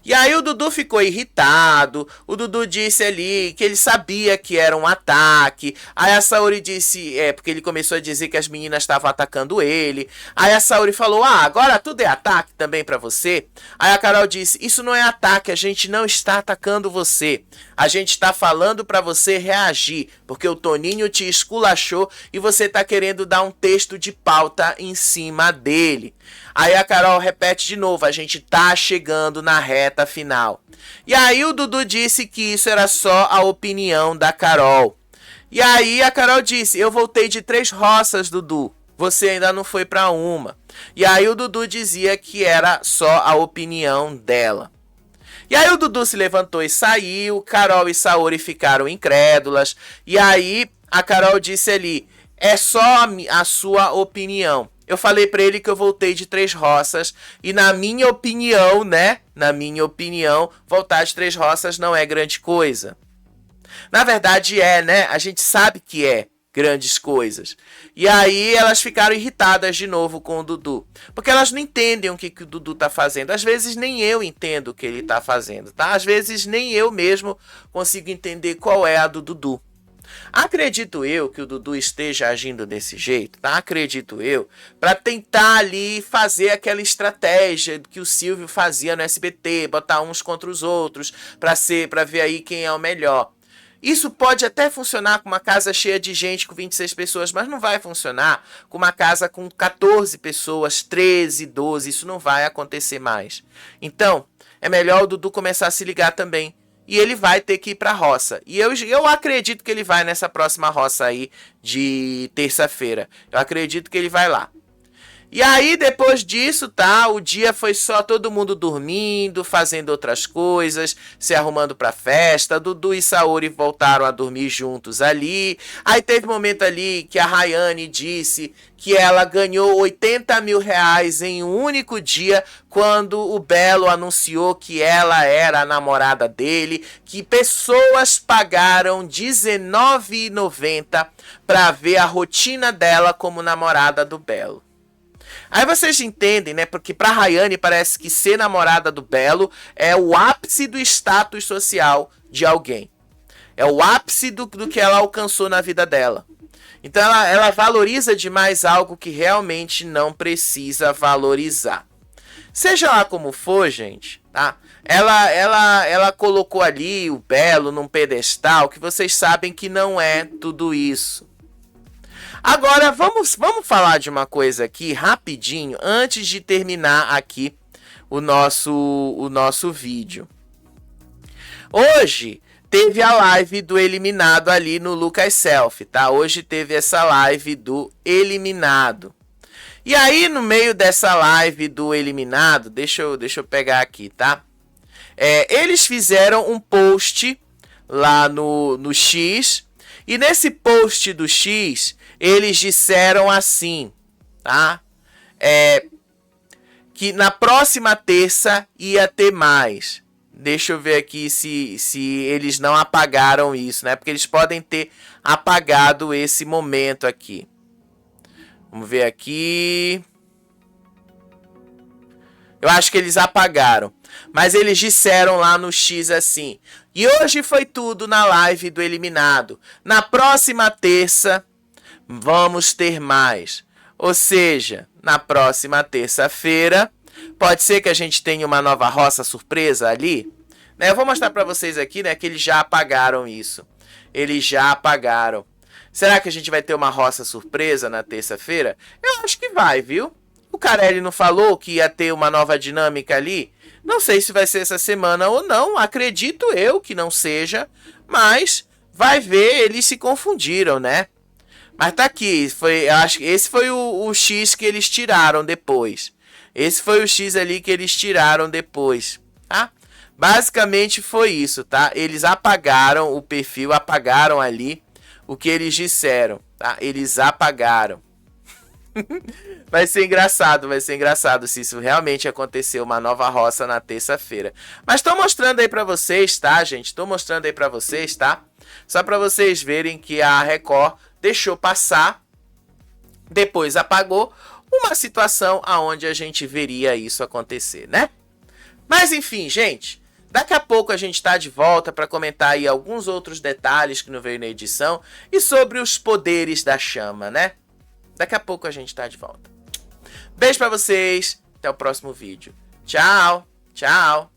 E aí o Dudu ficou irritado, o Dudu disse ali que ele sabia que era um ataque. Aí a Saori disse, porque ele começou a dizer que as meninas estavam atacando ele. Aí a Saori falou: agora tudo é ataque também pra você? Aí a Carol disse: isso não é ataque, a gente não está atacando você. A gente está falando pra você reagir, porque o Toninho te esculachou e você tá querendo dar um texto de pauta em cima dele. Aí a Carol repete de novo: a gente tá chegando na reta final. E aí o Dudu disse que isso era só a opinião da Carol. E aí a Carol disse: eu voltei de 3 roças, Dudu. Você ainda não foi para uma. E aí o Dudu dizia que era só a opinião dela. E aí o Dudu se levantou e saiu. Carol e Saori ficaram incrédulas. E aí a Carol disse ali: é só a sua opinião. Eu falei pra ele que eu voltei de 3 roças e na minha opinião, voltar de 3 roças não é grande coisa. Na verdade né? A gente sabe que é grandes coisas. E aí elas ficaram irritadas de novo com o Dudu, porque elas não entendem o que o Dudu tá fazendo. Às vezes nem eu entendo o que ele tá fazendo, tá? Às vezes nem eu mesmo consigo entender qual é a do Dudu. Acredito eu que o Dudu esteja agindo desse jeito, tá? Acredito eu, para tentar ali fazer aquela estratégia que o Silvio fazia no SBT, botar uns contra os outros, para ver aí quem é o melhor. Isso pode até funcionar com uma casa cheia de gente, com 26 pessoas, mas não vai funcionar com uma casa com 14 pessoas, 13, 12, isso não vai acontecer mais. Então, é melhor o Dudu começar a se ligar também. E ele vai ter que ir para a roça. E eu acredito que ele vai nessa próxima roça aí de terça-feira. Eu acredito que ele vai lá. E aí, depois disso, tá? O dia foi só todo mundo dormindo, fazendo outras coisas, se arrumando pra festa. Dudu e Saori voltaram a dormir juntos ali. Aí teve um momento ali que a Rayane disse que ela ganhou 80 mil reais em um único dia, quando o Belo anunciou que ela era a namorada dele, que pessoas pagaram R$19,90 pra ver a rotina dela como namorada do Belo. Aí vocês entendem, né? Porque pra Rayane parece que ser namorada do Belo é o ápice do status social de alguém. É o ápice do que ela alcançou na vida dela. Então ela valoriza demais algo que realmente não precisa valorizar. Seja lá como for, gente, tá? Ela colocou ali o Belo num pedestal que vocês sabem que não é tudo isso. Agora, vamos falar de uma coisa aqui, rapidinho, antes de terminar aqui o nosso vídeo. Hoje teve a live do eliminado ali no Lucas Selfie, tá? Hoje teve essa live do eliminado. E aí, no meio dessa live do eliminado, deixa eu pegar aqui, tá? Eles fizeram um post lá no X, e nesse post do X, eles disseram assim, tá? Que na próxima terça ia ter mais. Deixa eu ver aqui se eles não apagaram isso, né? Porque eles podem ter apagado esse momento aqui. Vamos ver aqui. Eu acho que eles apagaram. Mas eles disseram lá no X assim: e hoje foi tudo na live do eliminado. Na próxima terça vamos ter mais. Ou seja, na próxima terça-feira, pode ser que a gente tenha uma nova roça surpresa ali. Né? Eu vou mostrar para vocês aqui, né, que eles já apagaram isso. Eles já apagaram. Será que a gente vai ter uma roça surpresa na terça-feira? Eu acho que vai, viu? O Carelli não falou que ia ter uma nova dinâmica ali? Não sei se vai ser essa semana ou não, acredito eu que não seja, mas vai ver, eles se confundiram, né? Mas tá aqui, acho que esse foi o X que eles tiraram depois. Esse foi o X ali que eles tiraram depois, tá? Basicamente foi isso, tá? Eles apagaram o perfil, apagaram ali o que eles disseram, tá? Eles apagaram. Vai ser engraçado se isso realmente acontecer, uma nova roça na terça-feira. Mas tô mostrando aí pra vocês, tá, gente? Tô mostrando aí pra vocês, tá? Só pra vocês verem que a Record deixou passar, depois apagou, uma situação aonde a gente veria isso acontecer, né? Mas enfim, gente, daqui a pouco a gente tá de volta para comentar aí alguns outros detalhes que não veio na edição e sobre os poderes da chama, né? Daqui a pouco a gente tá de volta. Beijo pra vocês, até o próximo vídeo. Tchau, tchau.